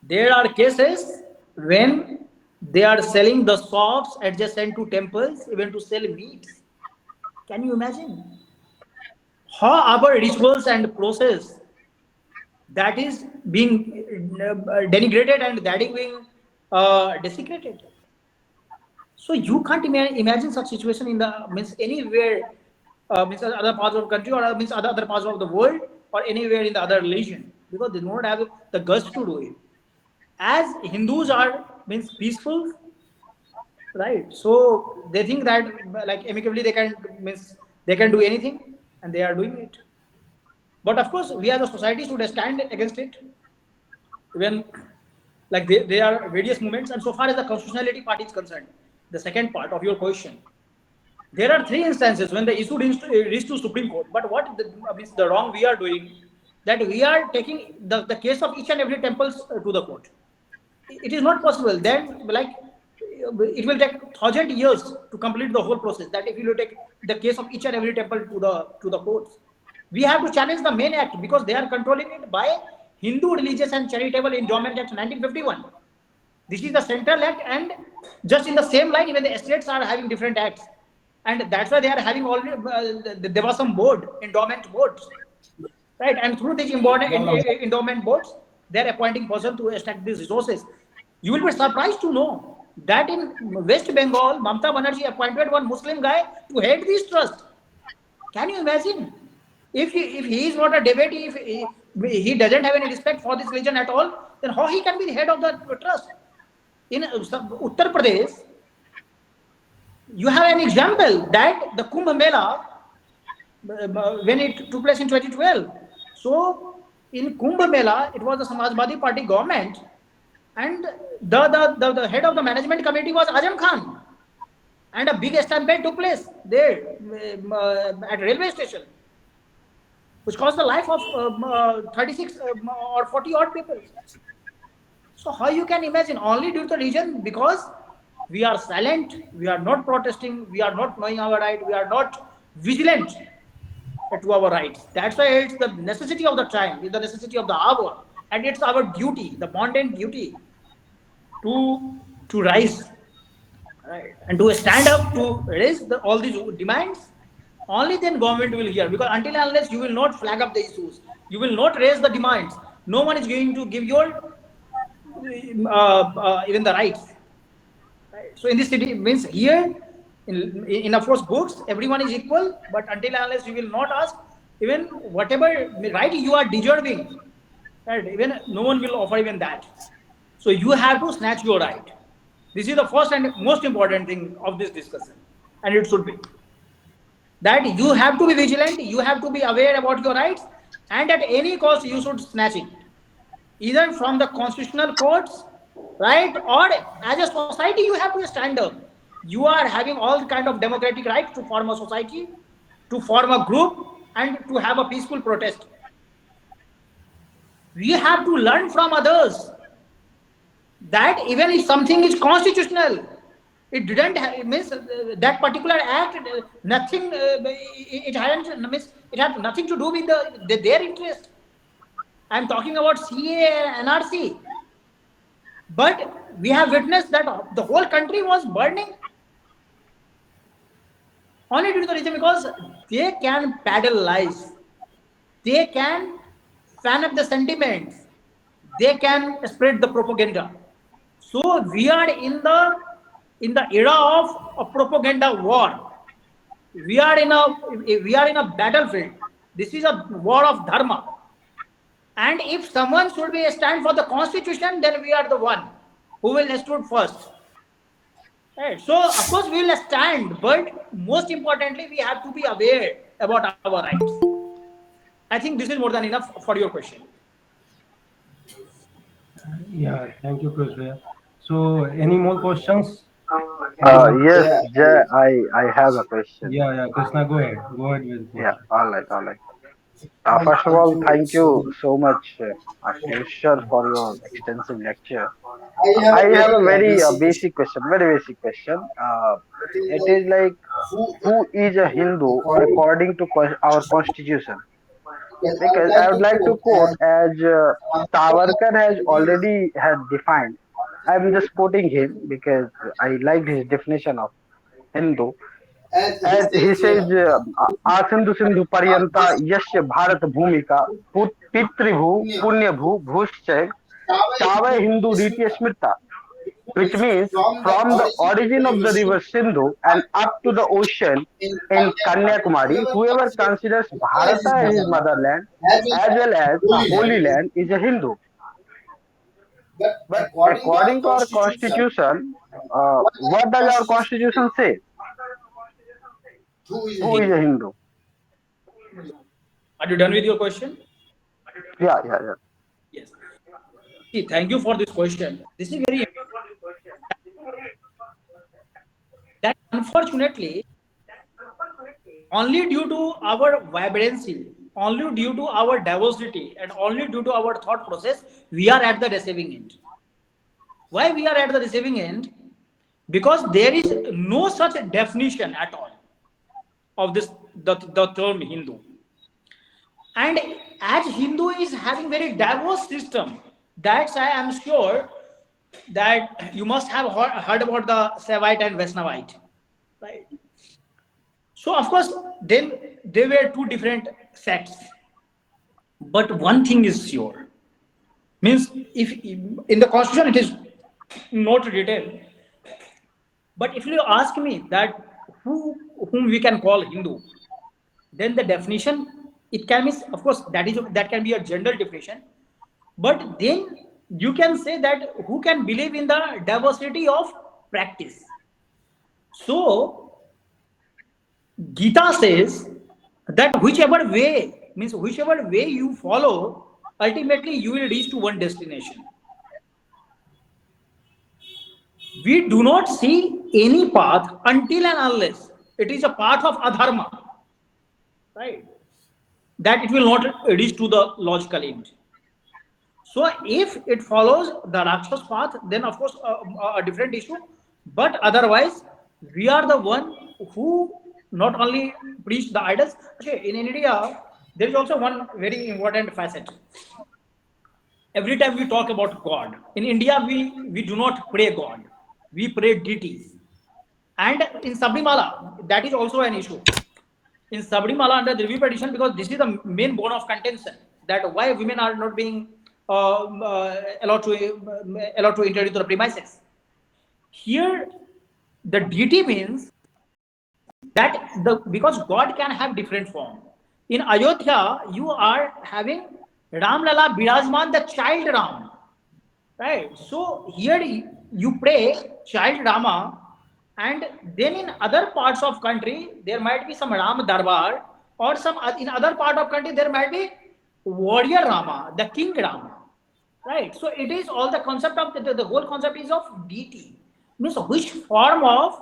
there are cases when they are selling the shops adjacent to temples, even to sell meats. Can you imagine how our rituals and process that is being denigrated and that is being desecrated? So you can't imagine such situation in the means anywhere, means other parts of the country or means other parts of the world or anywhere in the other religion, because they don't have the guts to do it. As Hindus are means peaceful, right? So they think that like amicably they can do anything, and they are doing it. But of course, we as a society should stand against it. When like there are various movements, and so far as the constitutionality part is concerned, the second part of your question, there are three instances when the issue reached to Supreme Court. But what means the wrong we are doing, that we are taking the case of each and every temple to the court. It is not possible. Then like it will take 1,000 years to complete the whole process. That if you will take the case of each and every temple to the courts, we have to challenge the main act because they are controlling it by Hindu Religious and Charitable Endowment Act 1951. This is the central act, and just in the same line, even the states are having different acts, and that's why they are having already there was some endowment boards, right? And through these endowment boards, they are appointing person to extract these resources. You will be surprised to know that in West Bengal, Mamata Banerjee appointed one Muslim guy to head this trust. Can you imagine? If he is not a devotee, if he doesn't have any respect for this religion at all, then how he can be the head of the trust? In Uttar Pradesh, you have an example that the Kumbh Mela, when it took place in 2012. So in Kumbh Mela, it was the Samajwadi Party government, and the head of the management committee was Azam Khan, and a big stampede took place there at railway station. which cost the life of 36 or 40 odd people. So how you can imagine only due to the reason because we are silent, we are not protesting, we are not knowing our right, we are not vigilant to our rights. That's why it's the necessity of the time, it's the necessity of the hour, and it's our duty, the bonded duty to rise, right, and to stand up to raise all these demands. Only then government will hear, because until and unless you will not flag up the issues, you will not raise the demands, no one is going to give your even the rights. Right? So in this city means here in of course books everyone is equal, but until and unless you will not ask even whatever right you are deserving, right? Even no one will offer even that. So you have to snatch your right. This is the first and most important thing of this discussion, and it should be that you have to be vigilant, you have to be aware about your rights, and at any cost you should snatch it, either from the constitutional courts, right, or as a society you have to stand up. You are having all kind of democratic right to form a society, to form a group, and to have a peaceful protest. We have to learn from others that even if something is constitutional, it didn't means that particular act nothing it hadn't means it had nothing to do with their interest. I'm talking about CA and NRC. But we have witnessed that the whole country was burning only due to the reason because they can peddle lies, they can fan up the sentiments, they can spread the propaganda. So we are in the era of a propaganda war. We are in a battlefield. This is a war of dharma. And if someone should be a stand for the constitution, then we are the one who will stood first. Right. So of course we will stand, but most importantly, we have to be aware about our rights. I think this is more than enough for your question. Yeah, thank you, Krishna. So, any more questions? Anyone? Yes, Jay, I have a question. Yeah, yeah, Krishna, go ahead. Go ahead with the Yeah, question. all right, all right. First of all, thank you so much, Piyush sir, for your extensive lecture. I have a very basic question, very basic question. It is like, who is a Hindu according to our constitution? Because I would like to quote as Savarkar has already had defined. I'm just quoting him because I like his definition of Hindu. As he says, Asindhu Sindhu Paryanta Yasya Bharat Bhumika Pitribhu Punyabhu Bhushchai Chava Hindu Riti Smrita, which means from the origin of the river Sindhu and up to the ocean in Kanyakumari, whoever considers Bharata as his motherland as well as a holy land is a Hindu. But according to our constitution, what does our constitution say? Who is a Hindu? Are you done with your question? Yeah, yeah, yeah. Yes. See, thank you for this question. This is very important. That unfortunately, only due to our vibrancy, only due to our diversity, and only due to our thought process, we are at the receiving end. Why we are at the receiving end? Because there is no such definition at all of this the term Hindu. And as Hindu is having very diverse system, that's I am sure that you must have heard about the Saivite and Vaishnavite, right? So of course, then they were two different sects. But one thing is sure, means if in the constitution it is not written, but if you ask me that whom we can call Hindu, then the definition it can be of course that can be a general definition, but then you can say that who can believe in the diversity of practice. So Gita says that whichever way means whichever way you follow, ultimately you will reach to one destination. We do not see any path until and unless it is a path of adharma, right? that it will not reach to the logical end. So if it follows the Rakshas path, then of course a different issue. But otherwise, we are the one who not only preach the idols. Okay, in India, there is also one very important facet. Every time we talk about God, in India we do not pray God, we pray deities. And in Sabrimala, that is also an issue. In Sabrimala under the review petition, because this is the main bone of contention, that why women are not being allowed to enter into the premises. Here, the deity means that because God can have different form. In Ayodhya, you are having Ram Lala Birajman, the child Ram, right? So here you pray child Rama, and then in other parts of country there might be some Ram Darbar, or some in other part of country there might be warrior Rama, the king Rama, right? So it is all the concept of the whole concept is of deity, means which form of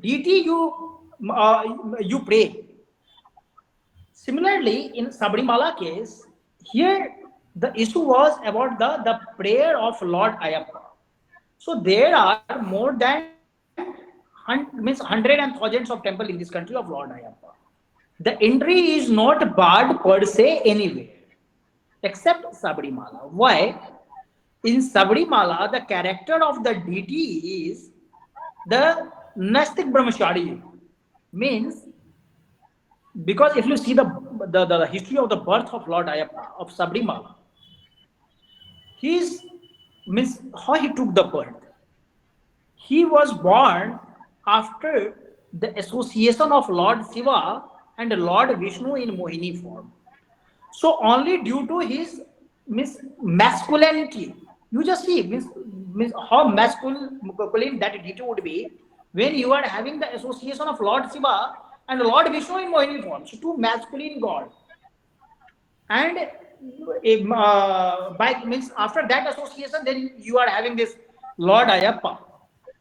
deity you pray. Similarly, in Sabrimala case, here the issue was about the prayer of Lord Ayappa. So there are more than means hundred and thousands of temple in this country of Lord Ayappa. The entry is not barred per se anywhere except Sabrimala. Why? In Sabrimala, the character of the deity is the Nastik Brahmachari. Means, because if you see the history of the birth of Lord Ayappa of Sabrimala, he's means how he took the birth. He was born after the association of Lord Shiva and Lord Vishnu in Mohini form. So only due to his masculinity, you just see means how masculine that deity would be when you are having the association of Lord Shiva and Lord Vishnu in Mohini form. So two masculine gods. And by means after that association, then you are having this Lord Ayappa.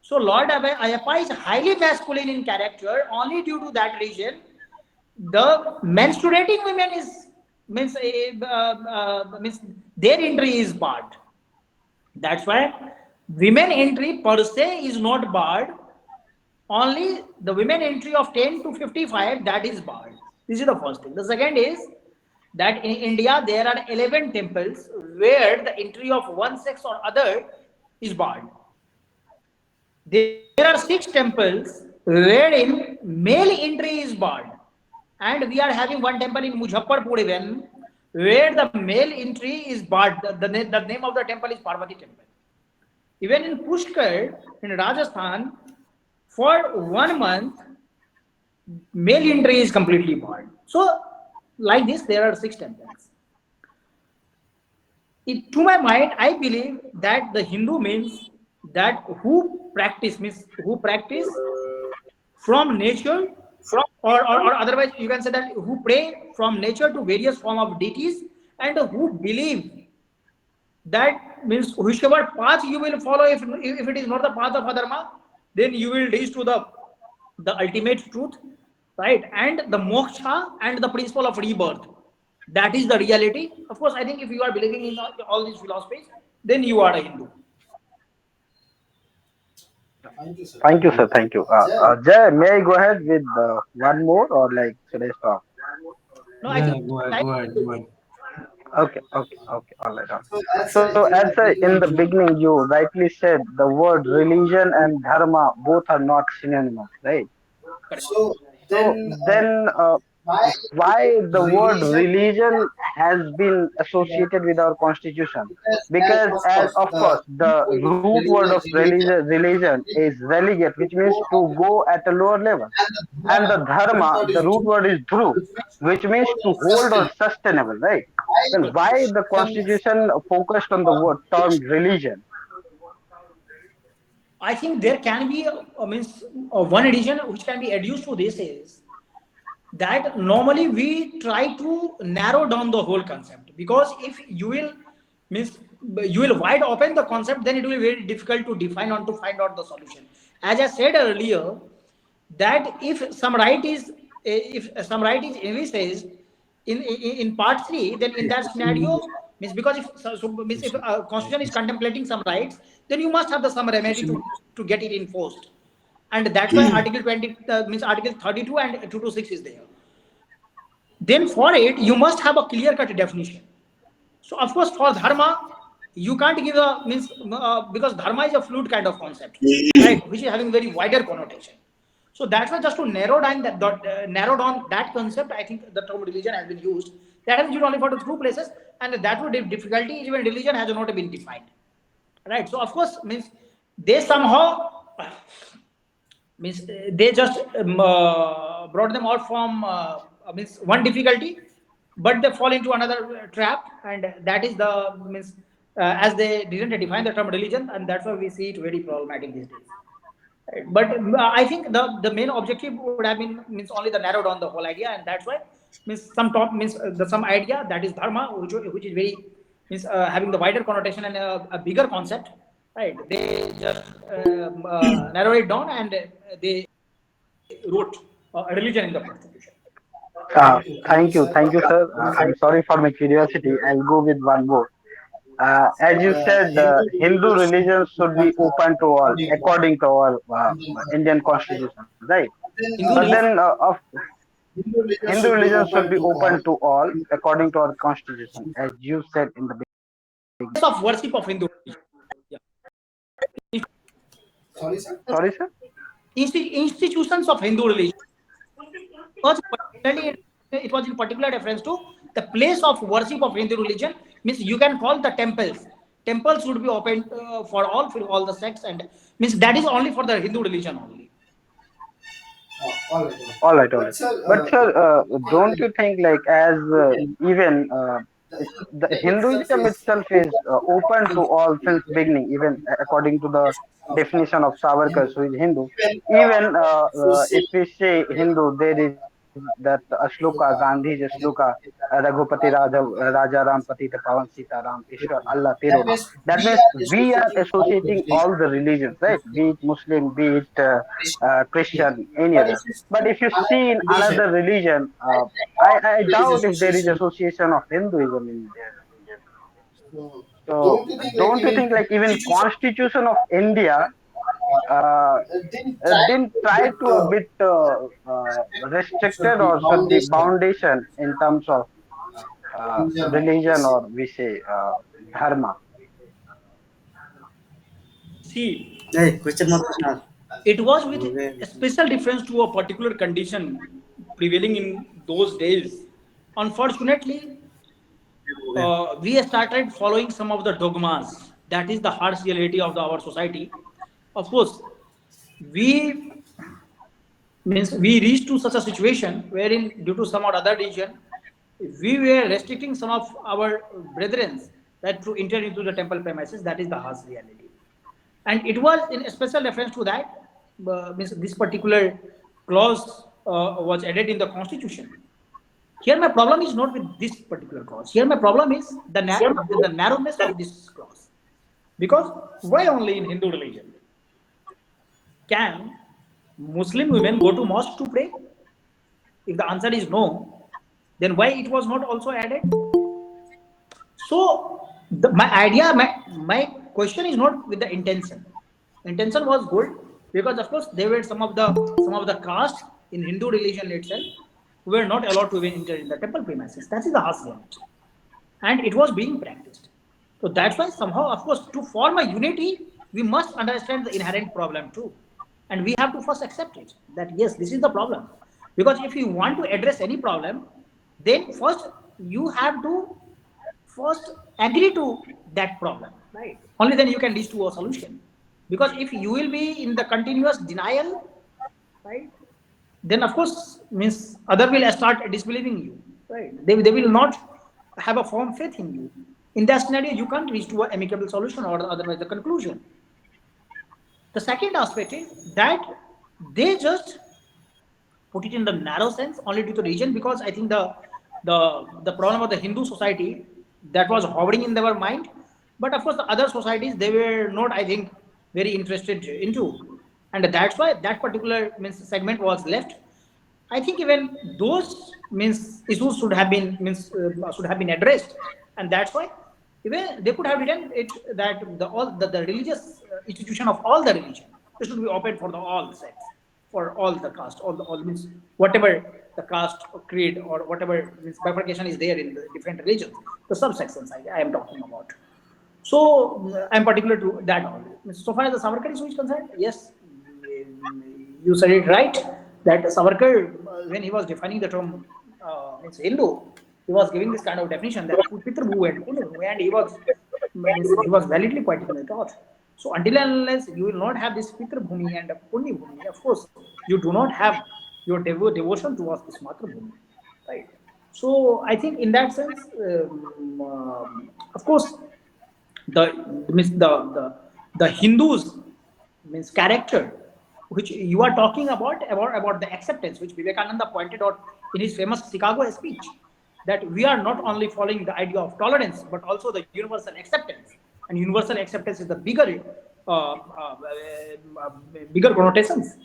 So Lord Ayappa is highly masculine in character. Only due to that reason, the menstruating women is means their entry is barred. That's why women entry per se is not barred. Only the women entry of 10 to 55, that is barred. This is the first thing. The second is that in India there are 11 temples where the entry of one sex or other is barred. There are 6 temples wherein male entry is barred. And we are having one temple in Muzaffarpur even where the male entry is barred. The name of the temple is Parvati Temple. Even in Pushkar in Rajasthan, for 1 month, male entry is completely barred. So, like this, there are 6 temples. To my mind, I believe that the Hindu means that who practice from nature, or otherwise you can say that who pray from nature to various form of deities, and who believe that means whichever path you will follow, if it is not the path of adharma, then you will reach to the ultimate truth, right? And the moksha and the principle of rebirth, that is the reality. Of course, I think if you are believing in all these philosophies, then you are a Hindu. Thank you, sir. Thank you. Jay, may I go ahead with one more, or like should I stop? No, I Yeah, think go ahead, go ahead, go ahead. Okay, okay, okay. All right. All right. So, as in the beginning, you rightly said the word religion and dharma both are not synonymous, right? correct. So then, why the word religion has been associated with our constitution? Because, as of course, the root word of religion is relegate, which means to go at a lower level, and the dharma, the root word is dhruv, which means to hold or sustainable, right? Then why the constitution focused on the word term religion? I think there can be one addition which can be adduced to this is that normally we try to narrow down the whole concept, because if you will means you will wide open the concept, then it will be very difficult to define or to find out the solution. As I said earlier, that if some right is envisaged in part 3, then in that scenario, means because means if constitution is contemplating some rights, then you must have the some remedy to get it enforced, and that's why article 20 means article 32 and 226 is there. Then for it you must have a clear cut definition. So of course for dharma you can't give a means because dharma is a fluid kind of concept, right, which is having very wider connotation. So that's why just to narrow down narrow down that concept, I think the term religion has been used. That has been used only for the two places, and that would have difficulty even religion has not been defined, right? So of course means they somehow means they just brought them out from means one difficulty, but they fall into another trap, and that is the means as they didn't define the term religion, and that's why we see it very problematic these days. Right. But I think the main objective would have been means only the narrow down the whole idea, and that's why means some top means some idea that is dharma, which is very means having the wider connotation and a bigger concept, right? They just narrow it down and they wrote a religion in the constitution. Thank you, sir. I'm sorry for my curiosity. I'll go with one more. As you said, Hindu religion should be open to all, according to our Indian constitution, right? Hindu But religion then, Hindu religion should be open to all, according to our constitution, as you said in the of worship of Hindu religion. Yeah. sorry, sir. Institutions of Hindu religion was particularly it was in particular reference to the place of worship of Hindu religion, means you can call the temples. Temples would be open for all the sects, and means that is only for the Hindu religion only. All right. But sir, don't you think like as even the Hinduism itself is open to all since beginning, even according to the definition of Savarkar, who is Hindu. Even if we say Hindu, there is that shloka, Gandhi's shloka, Raghupati Raja Ram Patita Pavan Sita Ram Ishwar Allah Tiroda. That means we are associating all the religions, right? Be it Muslim, be it Christian, any other. But if you see in another religion, I doubt if there is association of Hinduism in their religion. So don't you think like even Constitution of India uh, didn't try to a bit restricted or should be foundation in terms of religion or we say dharma. See, Hey, question mark star. it was with a special reference to a particular condition prevailing in those days. Unfortunately, we started following some of the dogmas. That is the harsh reality of our society. Of course, we means we reached to such a situation wherein, due to some or other reason, we were restricting some of our brethren that to enter into the temple premises. That is the harsh reality, and it was in a special reference to that. Means this particular clause was added in the constitution. Here my problem is not with this particular clause. Here my problem is the narrowness of this clause. Because why only in Hindu religion can Muslim women go to mosque to pray? If the answer is no, then why it was not also added? So my question is not with the intention. Intention was good because of course there were some of the castes in Hindu religion itself who were not allowed to even enter in the temple premises. That is the harsh reality, and it was being practiced. So that's why somehow, of course, to form a unity, we must understand the inherent problem too, and we have to first accept it that yes, this is the problem. Because if you want to address any problem, then first you have to first agree to that problem, right? Only then you can reach to a solution. Because if you will be in the continuous denial, right, then of course means other will start disbelieving you, right? They will not have a firm faith in you. In that scenario, you can't reach to an amicable solution or otherwise the conclusion. The second aspect is that they just put it in the narrow sense only to the region, because I think the problem of the Hindu society that was hovering in their mind, but of course the other societies they were not, I think, very interested into, and that's why that particular means segment was left. I think even those means issues should have been should have been addressed, and that's why even they could have written it that the religious institution of all the religion, it should be open for the all sects, for all the caste, all means whatever the caste or creed or whatever means bifurcation is there in the different religions, the subsections I am talking about. So I'm particular to that only. So far as the Savarkar issue is concerned, yes, you said it right that Savarkar, when he was defining the term means Hindu, he was giving this kind of definition that Pitrabhu and Punabhu, and he was validly pointing the thought. So until and unless you will not have this Pitrabhumi and Punya Bhumi, of course, you do not have your devotion towards this Matrabhumi, right? So I think in that sense, of course, the means the Hindus means character which you are talking about the acceptance which Vivekananda pointed out in his famous Chicago speech, that we are not only following the idea of tolerance but also the universal acceptance, and universal acceptance is the bigger connotations,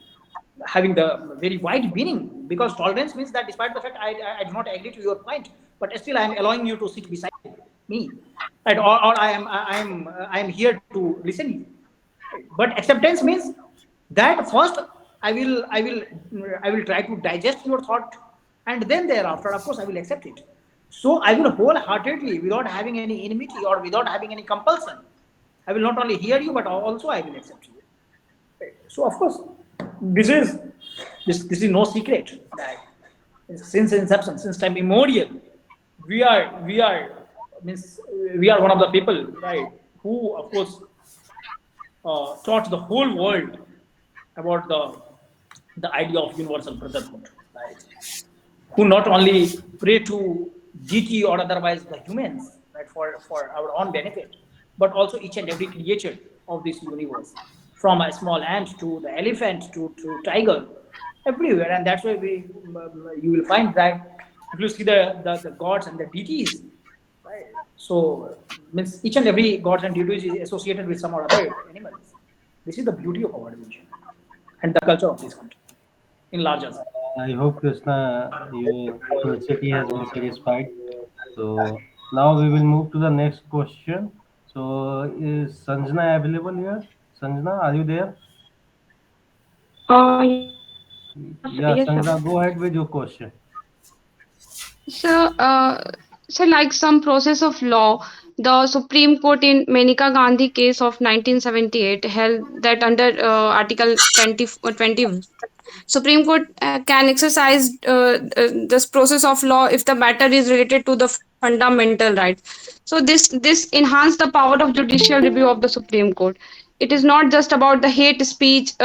having the very wide meaning, because tolerance means that despite the fact I do not agree to your point, but still I am allowing you to sit beside me, right? Or I am here to listen you. But acceptance means that first I will try to digest your thought, and then thereafter, of course, I will accept it. So I will wholeheartedly, without having any enmity or without having any compulsion, I will not only hear you but also I will accept you. So of course, this is this is no secret that since inception, since time immemorial, we are means we are one of the people, right, who of course taught the whole world about the idea of universal brotherhood, right? Who not only pray to deity or otherwise the humans, right, for our own benefit, but also each and every creature of this universe, from a small ant to the elephant to tiger, everywhere. And that's why you will find that if you see the gods and the deities, right? So means each and every gods and deities is associated with some or other animals. This is the beauty of our religion and the culture of this country in larger sense. I hope Krishna, your curiosity has been satisfied. So now we will move to the next question. So is Sanjana available here? Sanjana, are you there? Yeah, Yes, sir. Sanjana, go ahead with your question. So, so like some process of law, the Supreme Court in Maneka Gandhi case of 1978 held that under Article 20, Supreme Court can exercise this process of law if the matter is related to the fundamental rights. So this enhance the power of judicial review of the Supreme Court. It is not just about the hate speech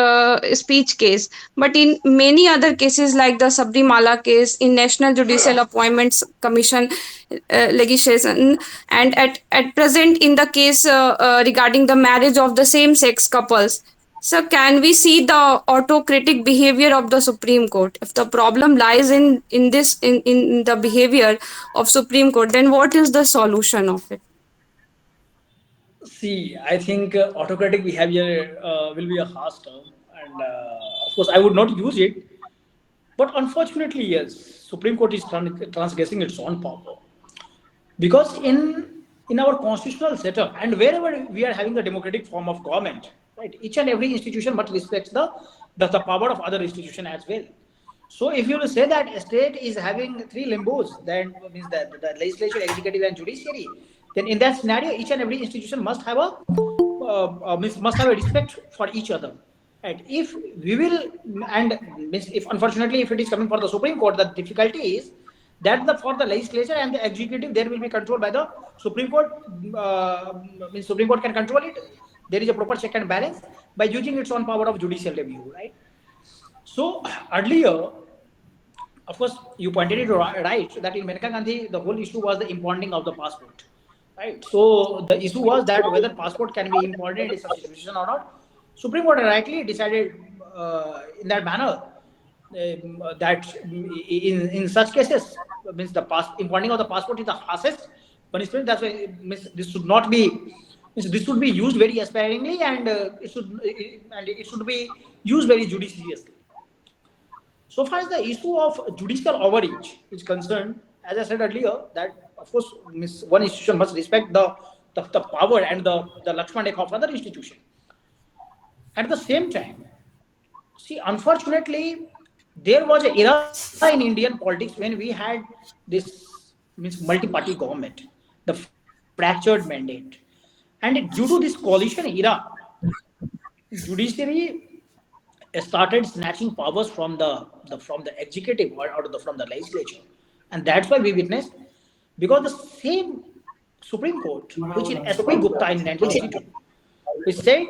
case, but in many other cases like the Sabrimala case, in National Judicial Appointments Commission legislation, and at present in the case regarding the marriage of the same sex couples. So, can we see the autocratic behavior of the Supreme Court? If the problem lies in the behavior of Supreme Court, then what is the solution of it? See, I think autocratic behavior will be a harsh term, and of course, I would not use it. But unfortunately, yes, Supreme Court is transgressing its own power, because in our constitutional setup and wherever we are having the democratic form of government, right, each and every institution must respect the power of other institution as well. So if you will say that a state is having three limbos, then means that the legislature, executive, and judiciary, then in that scenario, each and every institution must have must have a respect for each other. And if we will, and means if unfortunately if it is coming for the Supreme Court, the difficulty is that for the legislature and the executive, there will be controlled by the Supreme Court. Means Supreme Court can control it. There is a proper check and balance by using its own power of judicial review, right? So earlier, of course, you pointed it right that in Maneka Gandhi, the whole issue was the impounding of the passport, right? So the issue was that whether passport can be impounded in such a situation or not. Supreme Court rightly decided in that manner that in such cases means impounding of the passport is the harshest punishment. That's why means this should not be. This should be used very sparingly, and it should be used very judiciously. So far as the issue of judicial overreach is concerned, as I said earlier, that of course one institution must respect the power and the Lakshman Rekha of other institution. At the same time, see, unfortunately, there was an era in Indian politics when we had this multi-party government, the fractured mandate, and due to this coalition era, judiciary started snatching powers from the executive or from the legislature, and that's why we witnessed, because the same Supreme Court, which in SP Gupta in 1982, which said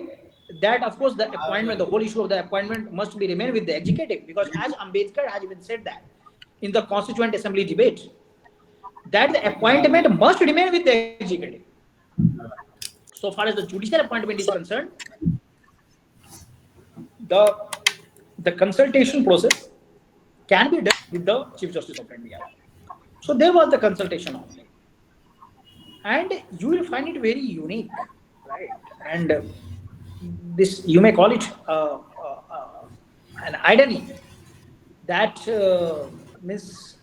that of course the appointment, the whole issue of the appointment must be remain with the executive, because as Ambedkar has even said that in the Constituent Assembly debate, that the appointment must remain with the executive. So far as the judicial appointment is concerned, the the consultation process can be done with the Chief Justice of India. So there was the consultation only, and you will find it very unique, right? And this, you may call it an irony, that means,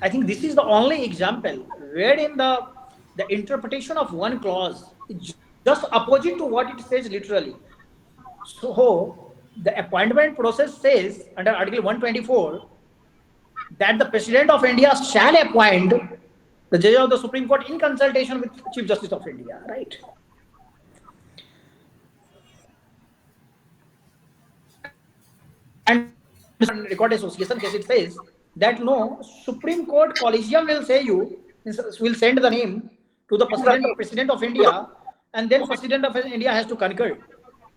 I think this is the only example wherein the interpretation of one clause is just opposite to what it says literally. So the appointment process says under Article 124 that the President of India shall appoint the judge of the Supreme Court in consultation with Chief Justice of India, right? And record association case, it says that no, Supreme Court collegium will say you, will send the name to the President of India, and then President of India has to concur,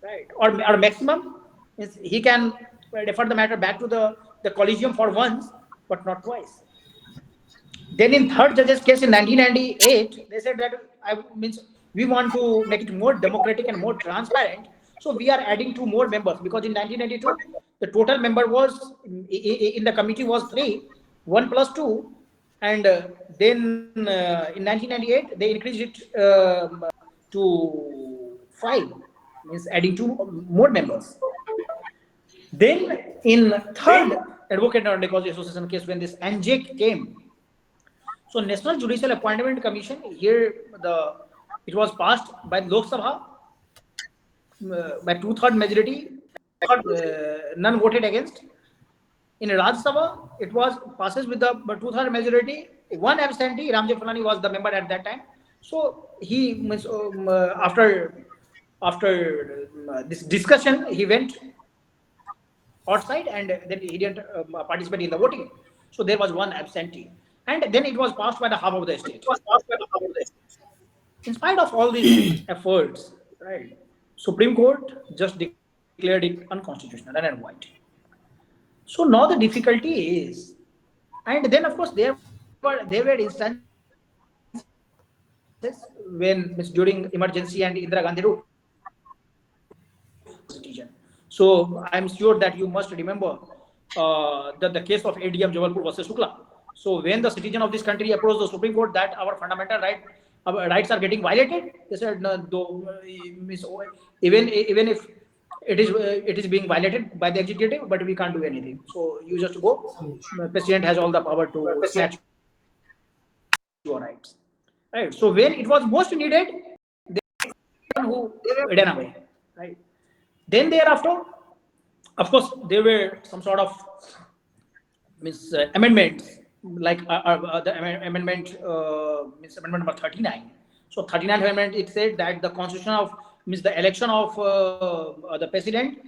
right? Or maximum is he can refer the matter back to the collegium for once, but not twice. Then in third judge's case in 1998, they said that we want to make it more democratic and more transparent. So we are adding two more members, because in 1992 the total member was in the committee was three, 1 plus 2, and then in 1998 they increased it to 5, means adding two more members. Then in third Advocate and Necessary Association case, when this ANJEC came, so National Judicial Appointment Commission, here it was passed by Lok Sabha by 2/3 majority, none voted against. In Rajya Sabha, it was passes with the 2/3 majority, one absentee. Ramjit Fulani was the member at that time. So he after this discussion, he went outside, and then he didn't participate in the voting. So there was one absentee, and then it was passed by the half of the state. In spite of all these efforts, right, Supreme Court just declared it unconstitutional, red and white. So now the difficulty is, and then of course there were instances when during emergency and Indira Gandhi ruled, citizen. So I'm sure that you must remember the case of ADM Jabalpur versus Shukla. So when the citizen of this country approached the Supreme Court that our fundamental rights are getting violated, they said no, though, even if it is being violated by the executive, but we can't do anything. So you just go. The president has all the power to snatch your rights. Right. So when it was most needed, who ran away, right? Then thereafter, of course, there were some sort of amendments, like the amendment amendment number 39. So 39th amendment, it said that the constitution of the election of the president,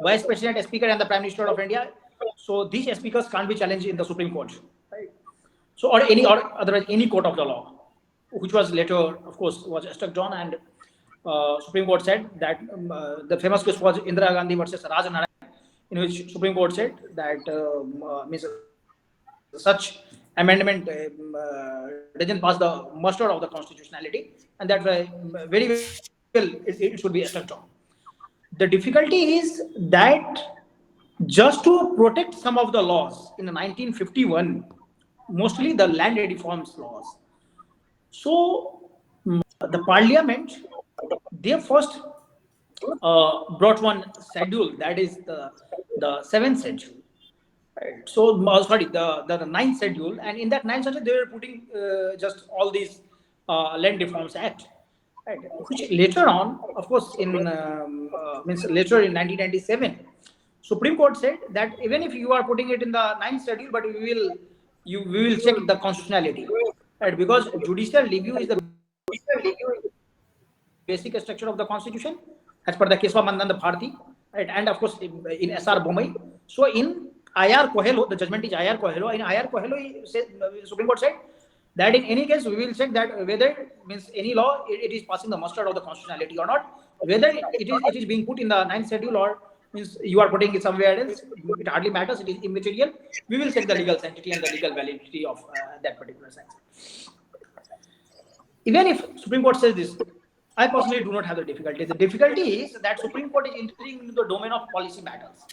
vice president, speaker, and the prime minister of India. So these speakers can't be challenged in the Supreme Court, right? So or otherwise any court of the law, which was later, of course, was struck down, and Supreme Court said that the famous case was Indira Gandhi versus Raj Narayan, in which Supreme Court said that such amendment doesn't pass the muster of the constitutionality, and that's why very well it should be struck down. The difficulty is that just to protect some of the laws in 1951, mostly the land reforms laws. So the parliament, they first brought one schedule, that is the seventh schedule. Right. So, sorry, the ninth schedule, and in that ninth schedule, they were putting just all these Land Reforms Act, right? Which later on, of course, in means later in 1997, Supreme Court said that even if you are putting it in the ninth schedule, but we will check the constitutionality, right? Because judicial review is the basic structure of the constitution, as per the Keswa Mandan Bharti, right? And of course, in SR Bomai. So in IR Coelho, the judgment is IR Coelho. In IR Coelho, Supreme Court said that in any case we will check that whether means any law it is passing the muster of the constitutionality or not, whether it is being put in the ninth schedule or means you are putting it somewhere else. It hardly matters. It is immaterial. We will check the legal sanctity and the legal validity of that particular sentence. Even if Supreme Court says this, I personally do not have the difficulty. The difficulty is that Supreme Court is entering into the domain of policy matters.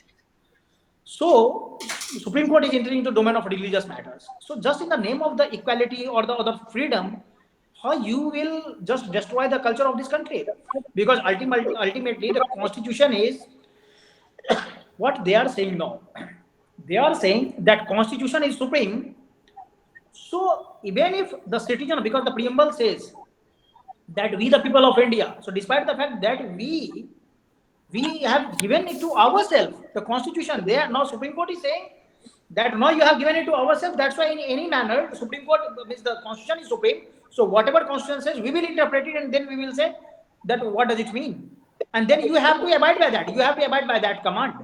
So, Supreme Court is entering into the domain of religious matters. So, just in the name of the equality or the freedom, how you will just destroy the culture of this country? Because ultimately, the constitution is what they are saying now. They are saying that constitution is supreme. So, even if the citizen, because the preamble says that we the people of India, so despite the fact that we have given it to ourselves, the constitution there, now Supreme Court is saying that now you have given it to ourselves, that's why in any manner the Supreme Court means the constitution is supreme, so whatever constitution says we will interpret it and then we will say that what does it mean, and then you have to abide by that, you have to abide by that command.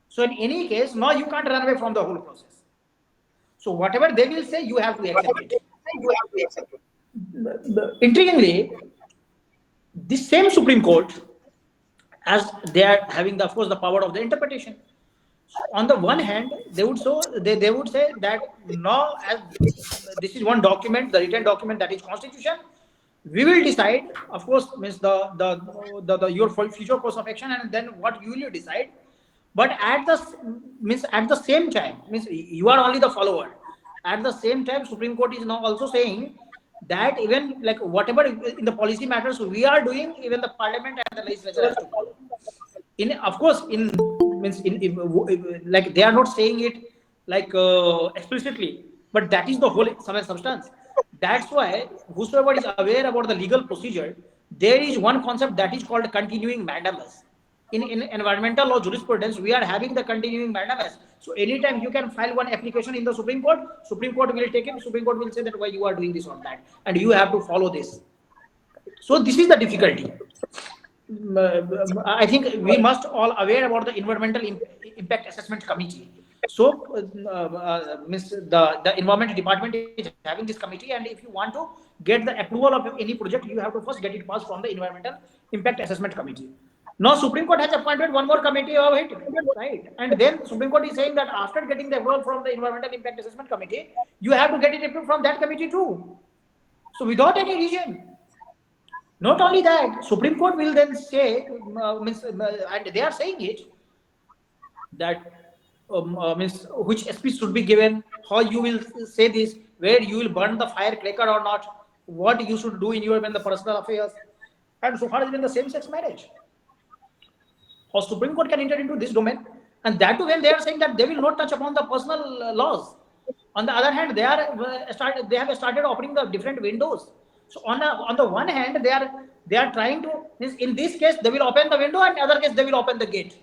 So in any case now you can't run away from the whole process, so whatever they will say you have to accept it. Intriguingly, this same Supreme Court, as they are having the, of course the power of the interpretation. So on the one hand, they would say that now as this is one document, the written document that is constitution, we will decide, of course, means the your future course of action, and then what you will decide. But at the means at the same time, means you are only the follower. At the same time, Supreme Court is now also saying that even like whatever in the policy matters we are doing, even the parliament and the legislature has to follow. In of course in means like they are not saying it like explicitly, but that is the whole substance. That's why whosoever is aware about the legal procedure, there is one concept that is called continuing mandamus. In environmental law jurisprudence, we are having the continuing mandamus. So anytime you can file one application in the Supreme Court will take it. Supreme Court will say that why you are doing this or that, and you have to follow this. So this is the difficulty. I think we must all aware about the environmental impact assessment committee. So the environment department is having this committee, and if you want to get the approval of any project, you have to first get it passed from the environmental impact assessment committee. Now Supreme Court has appointed one more committee of it, right? And then Supreme Court is saying that after getting the approval from the environmental impact assessment committee, you have to get it approved from that committee too. So without any reason. Not only that, Supreme Court will then say, and they are saying it, that means which speech should be given, how you will say this, where you will burn the firecracker or not, what you should do in your the personal affairs, and so far as even the same-sex marriage. How Supreme Court can enter into this domain, and that too when they are saying that they will not touch upon the personal laws. On the other hand, they have started opening the different windows. So on the one hand, they are trying to, in this case they will open the window, and in other case they will open the gate.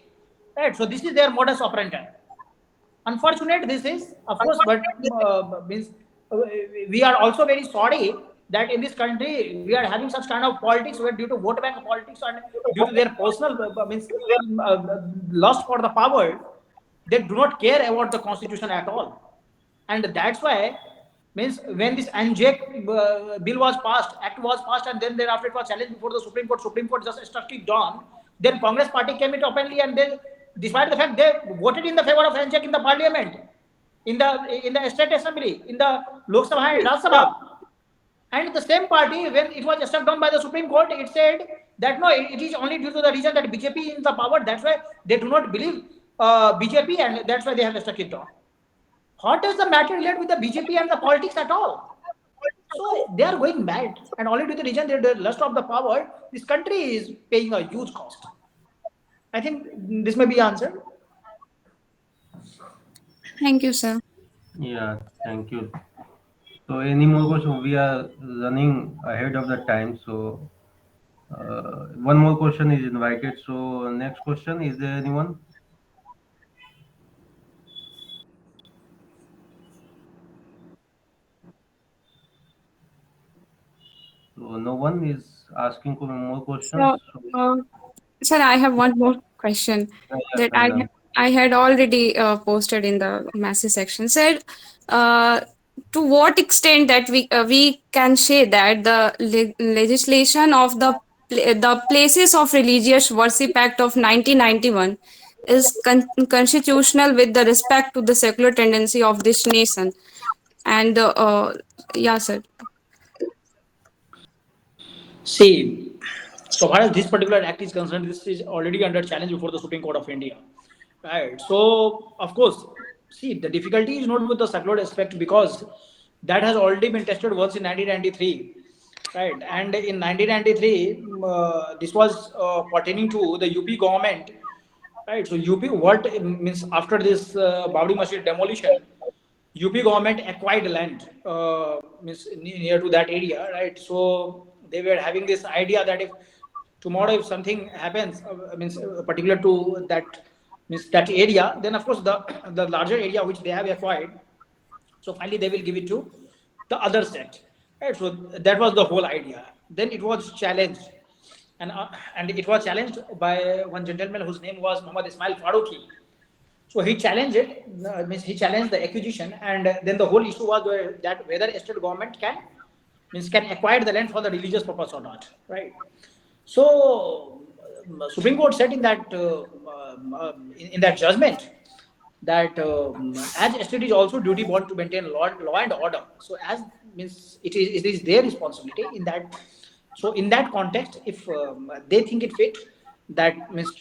Right. So this is their modus operandi. Unfortunate this is, of course, but means we are also very sorry that in this country we are having such kind of politics where due to vote bank politics and due to their personal lust for the power, they do not care about the constitution at all, and that's why means when this ANJAC bill was passed, act was passed, and then thereafter it was challenged before the Supreme Court. Supreme Court just struck it down. Then Congress party came it openly, and then, despite the fact they voted in the favor of ANJAC in the parliament, in the state assembly, in the Lok Sabha and Rajya Sabha, and the same party, when it was struck down by the Supreme Court, it said that no, it is only due to the reason that BJP is in the power. That's why they do not believe BJP, and that's why they have struck it down. What does the matter relate with the BJP and the politics at all? So they are going mad, and only to the reason that the lust of the power, this country is paying a huge cost. I think this may be answered. Thank you, sir. Yeah, thank you. So any more question? We are running ahead of the time. So one more question is invited. So next question, is there anyone? So no one is asking for more questions. So, So uh, sir, I have one more question yeah, yeah, that Saina. I had already posted in the message section. Said, uh, to what extent that we can say that the legislation of the Places of Religious Worship Act of 1991 is constitutional with the respect to the secular tendency of this nation. And yeah, sir. See, so far as this particular act is concerned, this is already under challenge before the Supreme Court of India. Right. So, of course, see, the difficulty is not with the secular aspect because that has already been tested once in 1993. Right. And in 1993, this was pertaining to the UP government. Right. So, UP, what means after this Babri Masjid demolition, UP government acquired land means near to that area, right? So they were having this idea that if tomorrow if something happens, means particular to that means that area, then of course the larger area which they have acquired, so finally they will give it to the other sect, right? So that was the whole idea. Then it was challenged, and it was challenged by one gentleman whose name was Muhammad Ismail Faruqi. So he challenged it, means he challenged the acquisition, and then the whole issue was that whether a state government can means can acquire the land for the religious purpose or not, right? So Supreme Court said in that in that judgment that as state is also duty bound to maintain law and order. So as means it is their responsibility in that. So in that context, if they think it fit that means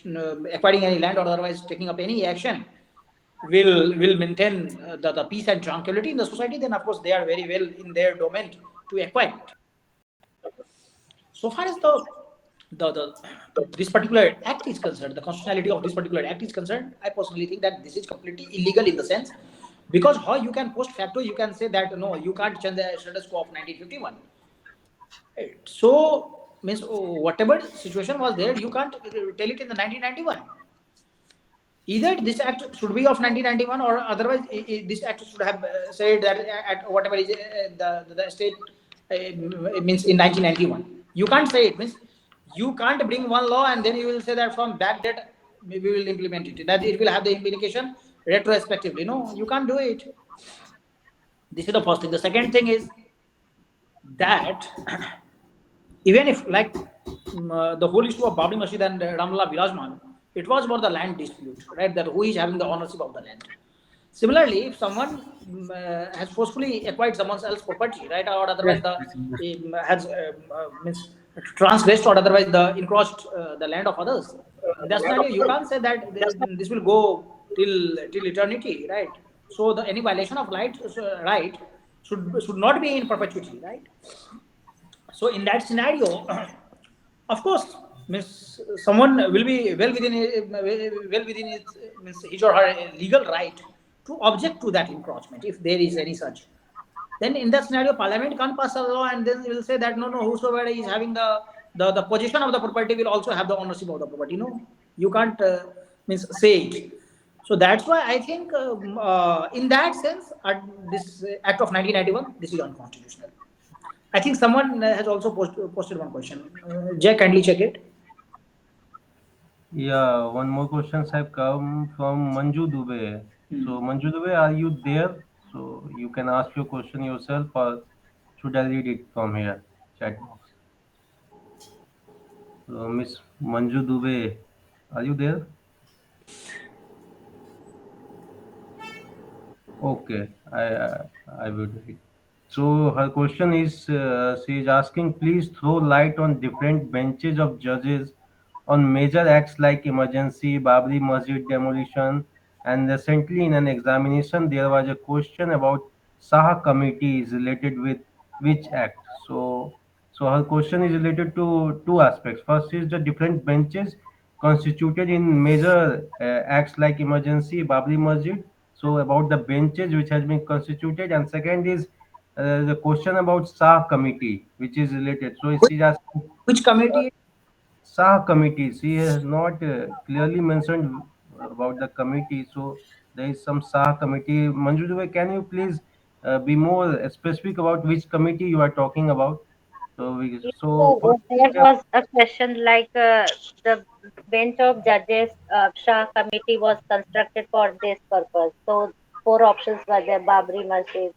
acquiring any land or otherwise taking up any action will maintain the peace and tranquility in the society, then of course they are very well in their domain to acquire it. So far as the this particular act is concerned, the constitutionality of this particular act is concerned, I personally think that this is completely illegal in the sense because how you can post facto you can say that no you can't change the status quo of 1951. Right. So means whatever situation was there you can't tell it in the 1991. Either this act should be of 1991 or otherwise this act should have said that at whatever is the state means in 1991. You can't say it means you can't bring one law and then you will say that from that date we will implement it, that it will have the implication retrospectively. No, you can't do it. This is the first thing. The second thing is that even if like the whole issue of Babri Masjid and Ramlala Virajman, it was about the land dispute, right? That who is having the ownership of the land. Similarly, if someone has forcefully acquired someone else's property, right, or otherwise the has means transgressed or otherwise the encroached the land of others, in that scenario, you can't say that this will go till eternity, right? So the any violation of right should not be in perpetuity, right? So in that scenario, of course, means someone will be well within its means his or her legal right to object to that encroachment if there is any such. Then in that scenario, Parliament can't pass a law and then will say that no, whosoever is having the possession of the property will also have the ownership of the property. No, you can't means say it. So that's why I think in that sense, this Act of 1991, this is unconstitutional. I think someone has also posted one question. Jay, kindly check it. Yeah, one more questions have come from Manju Dubey. So Hmm. Manju Dubey, are you there? So you can ask your question yourself, or should I read it from here? Chat box. So Miss Manju Dubey, are you there? Okay, I will read. So her question is, she is asking, please throw light on different benches of judges on major acts like emergency, Babri Masjid demolition, and recently in an examination there was a question about Saha committees related with which act. So her question is related to two aspects. First is the different benches constituted in major acts like emergency, Babri Masjid. So about the benches which has been constituted, and second is the question about Shah committee, which is related. So Which, she asking which committee? Shah committee. She has not clearly mentioned about the committee. So there is some Shah committee. Manju Dubey, can you please be more specific about which committee you are talking about? Yes, So sir. first There we have, was a question like the bench of judges Shah committee was constructed for this purpose. So four options were there: Babri Masjid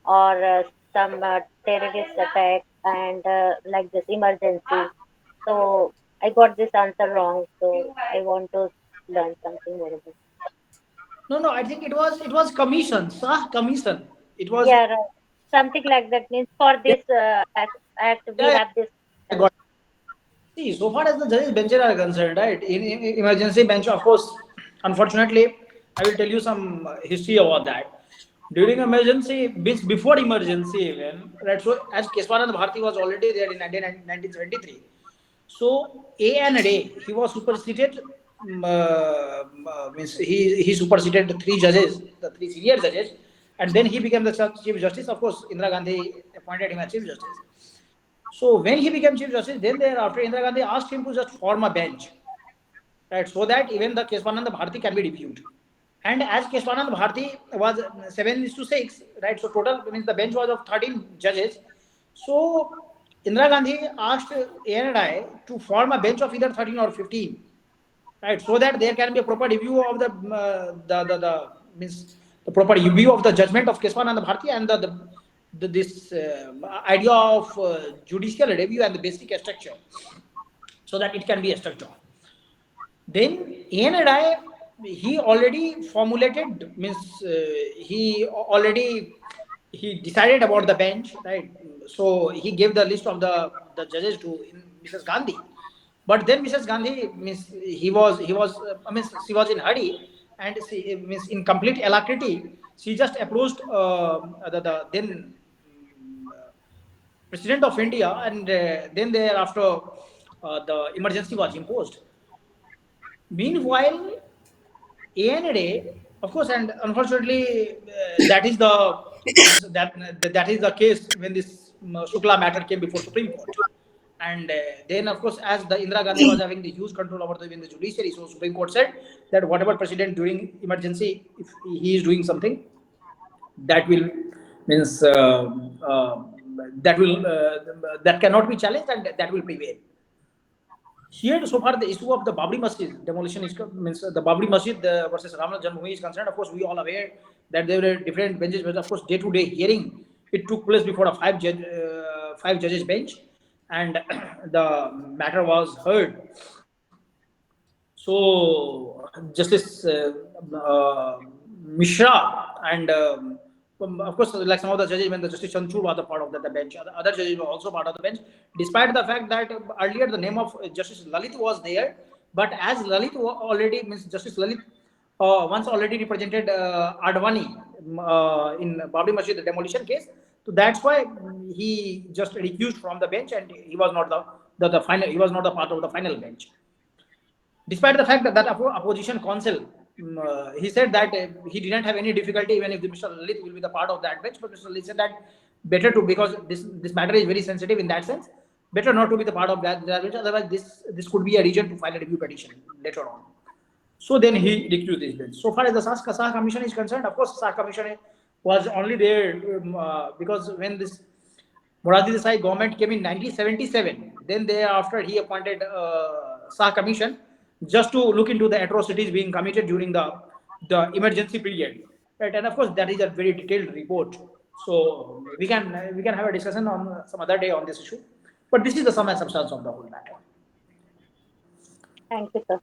or some terrorist attack and like this emergency. So I got this answer wrong. So I want to learn something more about. No, no. I think it was commission. Sah commission. It was. Yeah, right. Something like that means for Yeah, this act we yeah, have this. I got. See, so far as the judges benches are concerned, right? In emergency bench, of course, unfortunately, I will tell you some history about that. During emergency, before emergency even, right? So as Keswanand Bharti was already there in 1973. So A and A, he was superseded. Means he superseded the three judges, the three senior judges, and then he became the chief justice. Of course, Indira Gandhi appointed him as chief justice. So when he became chief justice, then thereafter Indira Gandhi asked him to just form a bench, right, so that even the Keswanand Bharti can be reviewed. And as Keswanand Bharti was 7:6, right, so total means the bench was of 13 judges. So Indira Gandhi asked A&I to form a bench of either 13 or 15, right, so that there can be a proper review of the means the proper review of the judgment of Keswanand Bharti and the this idea of judicial review and the basic structure, so that it can be a structure. Then A&I, he already formulated means he decided about the bench, right? So he gave the list of the judges to Mrs. Gandhi, but then Mrs. Gandhi means he was I mean she was in hurry, and she means in complete alacrity she just approached the then president of India, and then thereafter the emergency was imposed. Meanwhile, A&A, of course, and unfortunately, that is the case when this Shukla matter came before Supreme Court, and then of course, as the Indira Gandhi was having the huge control over even the judiciary, so Supreme Court said that whatever president during emergency, if he is doing something, that will means uh, that cannot be challenged and that will prevail. Here, so far, the issue of the Babri Masjid demolition is means the Babri Masjid versus Ram Janmabhoomi is concerned. Of course, we all aware that there were different benches, but of course, day-to-day hearing it took place before a five judges bench, and the matter was heard. So Justice Mishra and of course, like some of the judges, when the Justice Chanchur was a part of the bench, other judges were also part of the bench. Despite the fact that earlier the name of Justice Lalit was there, but as already means Justice Lalit once already represented Advani in Babri Masjid demolition case, so that's why he just recused from the bench and he was not the final. He was not the part of the final bench. Despite the fact that opposition counsel, he said that he didn't have any difficulty even if the Mr. Lalit will be the part of that bench, but Mr. Lalit said that better to, because this matter is very sensitive in that sense, better not to be the part of that bench, otherwise this could be a reason to file a review petition later on. So then he recused this bench. So far as the SAH Commission is concerned, of course, SAH Commission was only there because when this Morarji Desai government came in 1977, then thereafter he appointed SAH Commission just to look into the atrocities being committed during the emergency period. Right? And of course, that is a very detailed report. So we can have a discussion on some other day on this issue. But this is the sum and substance of the whole matter. Thank you, sir.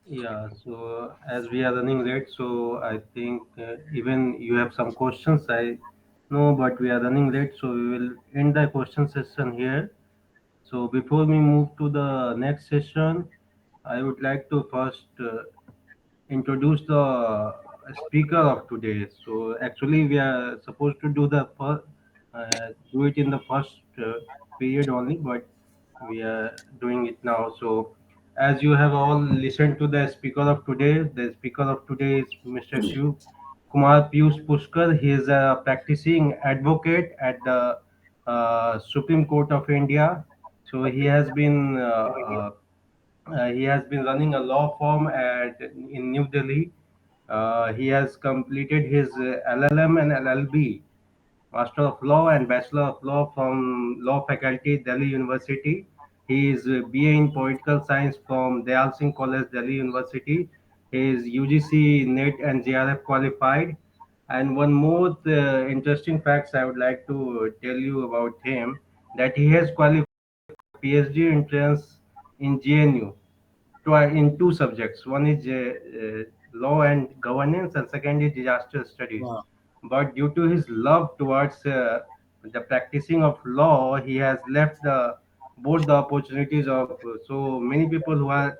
yeah, so as we are running late, so I think even you have some questions. I know, but we are running late, so we will end the question session here. So before we move to the next session, I would like to first introduce the speaker of today. So actually, we are supposed to do it in the first period only, but we are doing it now. So as you have all listened to the speaker of today is Mr. Q. Kumar Piyush Pushkar. He is a practicing advocate at the Supreme Court of India. So he has been running a law firm in New Delhi. He has completed his LLM and LLB, Master of Law and Bachelor of Law from Law Faculty, Delhi University. He is BA in Political Science from Dyal Singh College, Delhi University. He is UGC NET and JRF qualified. And one more interesting facts I would like to tell you about him, that he has qualified PhD entrance in JNU in two subjects. One is law and governance, and second is disaster studies. Wow. But due to his love towards the practicing of law, he has left both the opportunities of so many people who are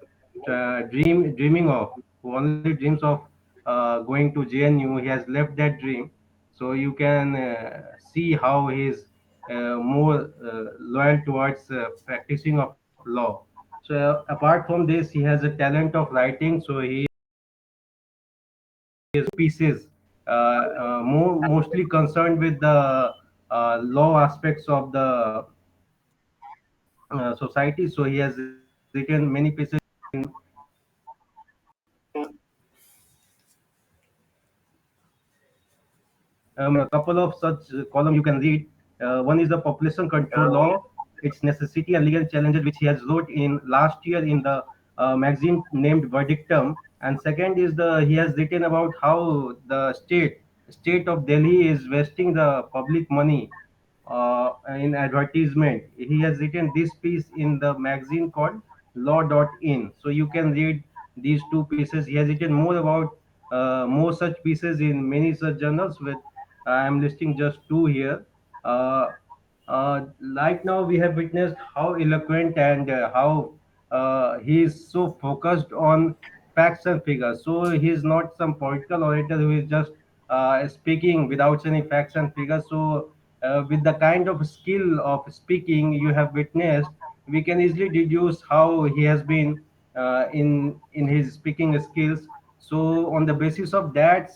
dreaming of, who only dreams of going to JNU. He has left that dream. So you can see how he is more loyal towards practicing of law. So apart from this, he has a talent of writing. So he is pieces, mostly concerned with the law aspects of the society. So he has written many pieces in a couple of such columns you can read. One is the population control law, its necessity and legal challenges, which he has wrote in last year in the magazine named Verdictum. And second is the he has written about how the state of Delhi is wasting the public money in advertisement. He has written this piece in the magazine called law.in. So you can read these two pieces. He has written more about more such pieces in many such journals. With I am listing just two here. Uh, right now, we have witnessed how eloquent and how he is so focused on facts and figures. So he is not some political orator who is just speaking without any facts and figures. So with the kind of skill of speaking you have witnessed, we can easily deduce how he has been in his speaking skills. So on the basis of that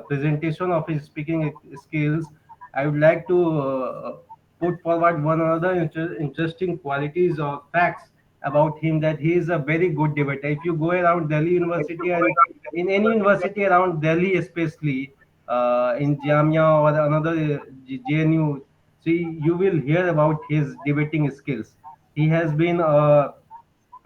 presentation of his speaking skills, I would like to put forward one other interesting qualities or facts about him, that he is a very good debater. If you go around Delhi University and in any university around Delhi, especially in Jamia or another JNU, see, you will hear about his debating skills. He has been on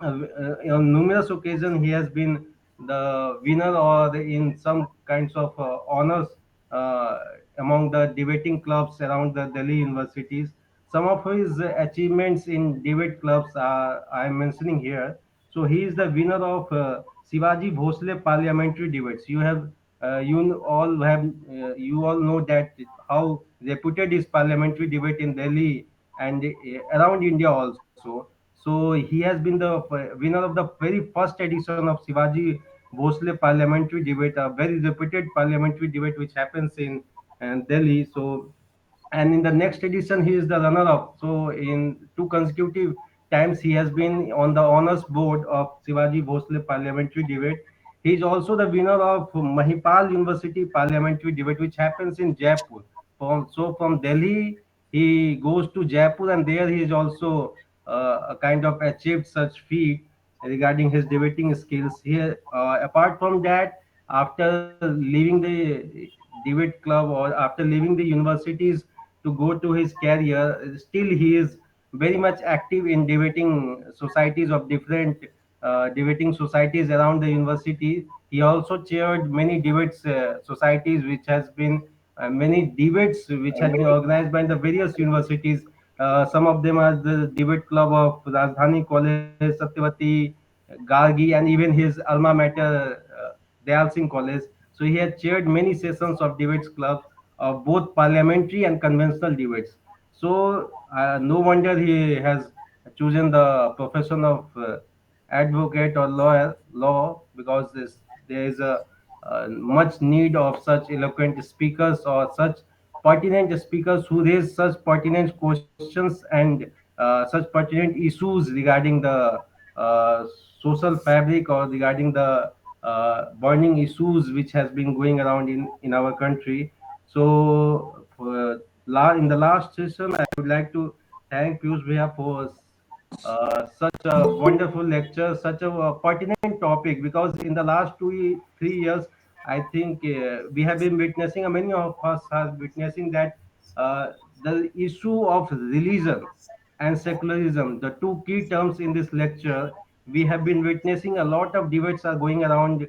numerous occasions he has been the winner or in some kinds of honors uh, among the debating clubs around the Delhi universities. Some of his achievements in debate clubs are I am mentioning here. So he is the winner of Shivaji Bhosle parliamentary debates. You all know that how reputed is parliamentary debate in Delhi and around India also. So he has been the winner of the very first edition of Shivaji Bhosle parliamentary debate, a very reputed parliamentary debate which happens in Delhi. So and in the next edition he is the runner up. So in two consecutive times he has been on the honors board of Shivaji Bhosle parliamentary debate. He is also the winner of Mahipal University parliamentary debate, which happens in Jaipur. From Delhi he goes to Jaipur, and there he is also a kind of achieved such feat regarding his debating skills. Here, apart from that, after leaving the debate club or after leaving the universities to go to his career, still he is very much active in debating societies of different debating societies around the university. He also chaired many debates societies, which has been many debates which has been organized by the various universities. Some of them are the debate club of Rajdhani College, Satyavati, Gargi, and even his alma mater, Dyal Singh College. So he has chaired many sessions of debates clubs of both parliamentary and conventional debates. So no wonder he has chosen the profession of advocate or law, because there is a much need of such eloquent speakers or such pertinent speakers who raise such pertinent questions and such pertinent issues regarding the uh, social fabric or regarding the burning issues which has been going around in our country. So in the last session, I would like to thank Piyush Bhaiya for such a wonderful lecture, such a pertinent topic, because in the last 3 years, I think we have been witnessing, many of us are witnessing that uh, the issue of religion and secularism, the two key terms in this lecture, we have been witnessing a lot of debates are going around,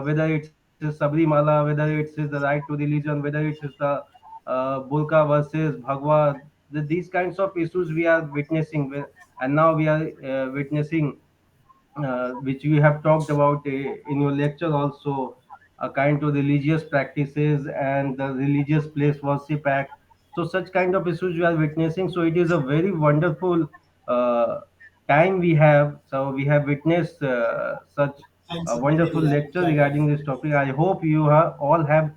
whether it's Sabrimala, whether it's the right to religion, whether it is the Burqa versus Bhagwa, these kinds of issues we are witnessing, and now we are witnessing, which you have talked about in your lecture also, a kind of religious practices and the religious place worship act. So such kind of issues we are witnessing. So it is a very wonderful uh, time we have. So we have witnessed such a wonderful lecture regarding this topic. I hope you all have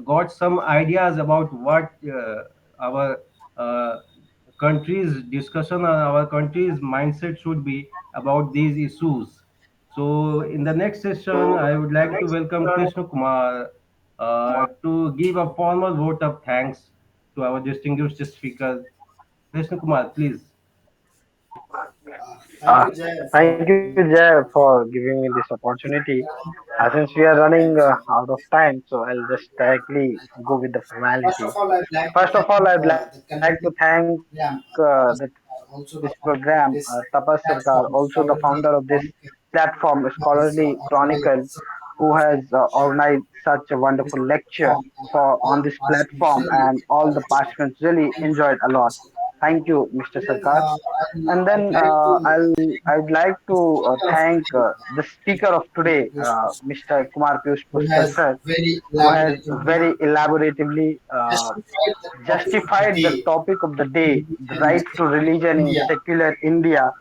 got some ideas about what our uh, country's discussion or our country's mindset should be about these issues. So, in the next session, I would like to welcome Krishna Kumar to give a formal vote of thanks to our distinguished speaker. Krishna Kumar, please. Thank you, Jay, for giving me this opportunity. Since we are running out of time, so I'll just directly go with the formality. First of all, I'd like to thank this program, Tapas Sarkar, also the founder of this platform, Scholarly Chronicle, who has organized such a wonderful lecture for on this platform, and all the participants really enjoyed a lot. Thank you, Mr. Sarkar. And then I'd like to thank the speaker of today, Mr. Kumar Piyush Pushkar sir, who has very elaboratively justified the topic of the day, the right to religion in secular India,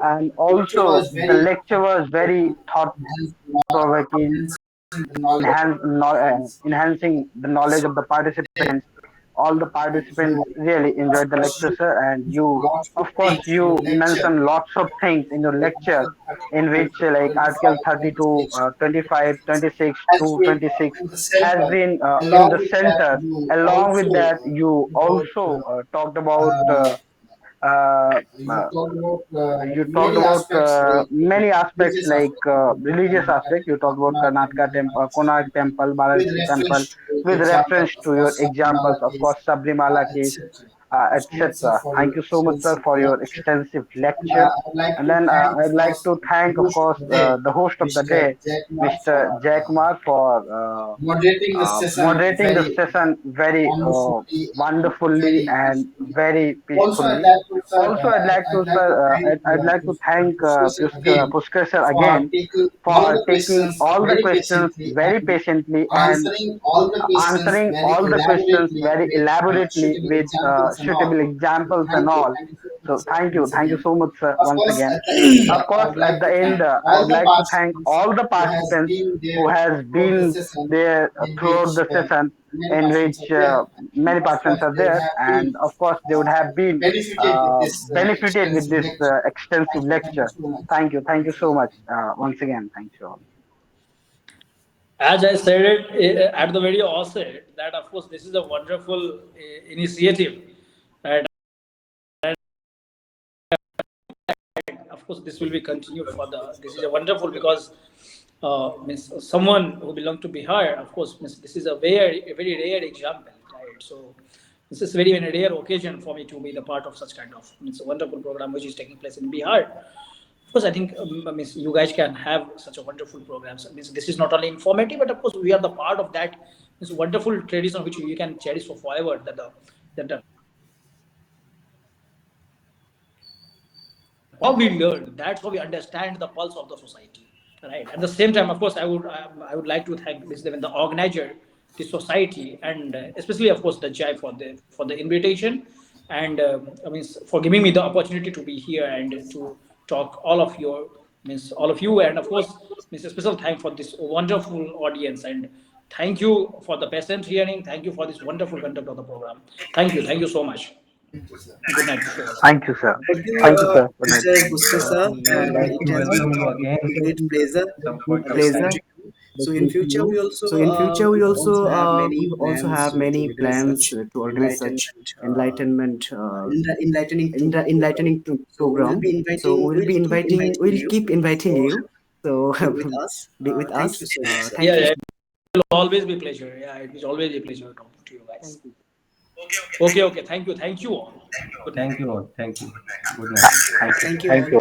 and also the lecture was very thought provoking, enhancing the knowledge of the participants. All the participants really enjoyed the lecture, sir, and of course, you mentioned lots of things in your lecture, in which like Article 32, 25, 26 to 26 has been in the center. Along with that, you also talked about uh, uh, many aspects like religious aspect. You talked about Karnataka temple, Konark temple, Varanasi temple, with reference to your examples, of course, Sabrimala case, etc. Thank you so much, sir, for your extensive lecture. And then I'd like to thank, of course, the host of the day, Mr. Jaykumar, for moderating the session very wonderfully and very peacefully. Also, I'd like to thank Pushkar sir again for taking all the questions very patiently and answering all the questions very elaborately with suitable examples and all. So thank you so much, sir, once again. Of course, at the end, I'd like to thank all the participants who has been there throughout the session, in which many participants are there, and of course, they would have been benefited with this extensive lecture. Thank you so much once again. Thank you all. As I said it at the very outset, that of course this is a wonderful initiative. And of course, this will be continued for the. This is a wonderful because means someone who belongs to Bihar, of course, means this is a very rare example, right? So this is very rare occasion for me to be the part of such kind of means a wonderful program which is taking place in Bihar. Of course, I think means you guys can have such a wonderful programs. Means this is not only informative, but of course we are the part of that this wonderful tradition which you can cherish for forever. That how we learn, that's how we understand the pulse of the society, right? At the same time, of course, I would like to thank this the organizer, the society, and especially of course the Jai for the invitation, and I mean for giving me the opportunity to be here and to talk all of your means all of you, and of course means a special thank for this wonderful audience, and thank you for the patient hearing, thank you for this wonderful content of the program. Thank you so much. Good night to all. Thank you, sir. Thank you, Thank you, sir. Good night. Mr. Pushkar sir. We would like It to has welcome you been again, a great pleasure Dr. to you. So in future, we also have many plans to organize such enlightenment enlightening program. So we'll keep inviting you. So be with us. Yeah, Thank you. yeah. It will always be a pleasure. Yeah, it was always a pleasure talking to you guys. Okay, okay. Thank you. Thank you all. Good night. Thank you all. Thank you. Good night. Thank you. Thank you Thank all. you.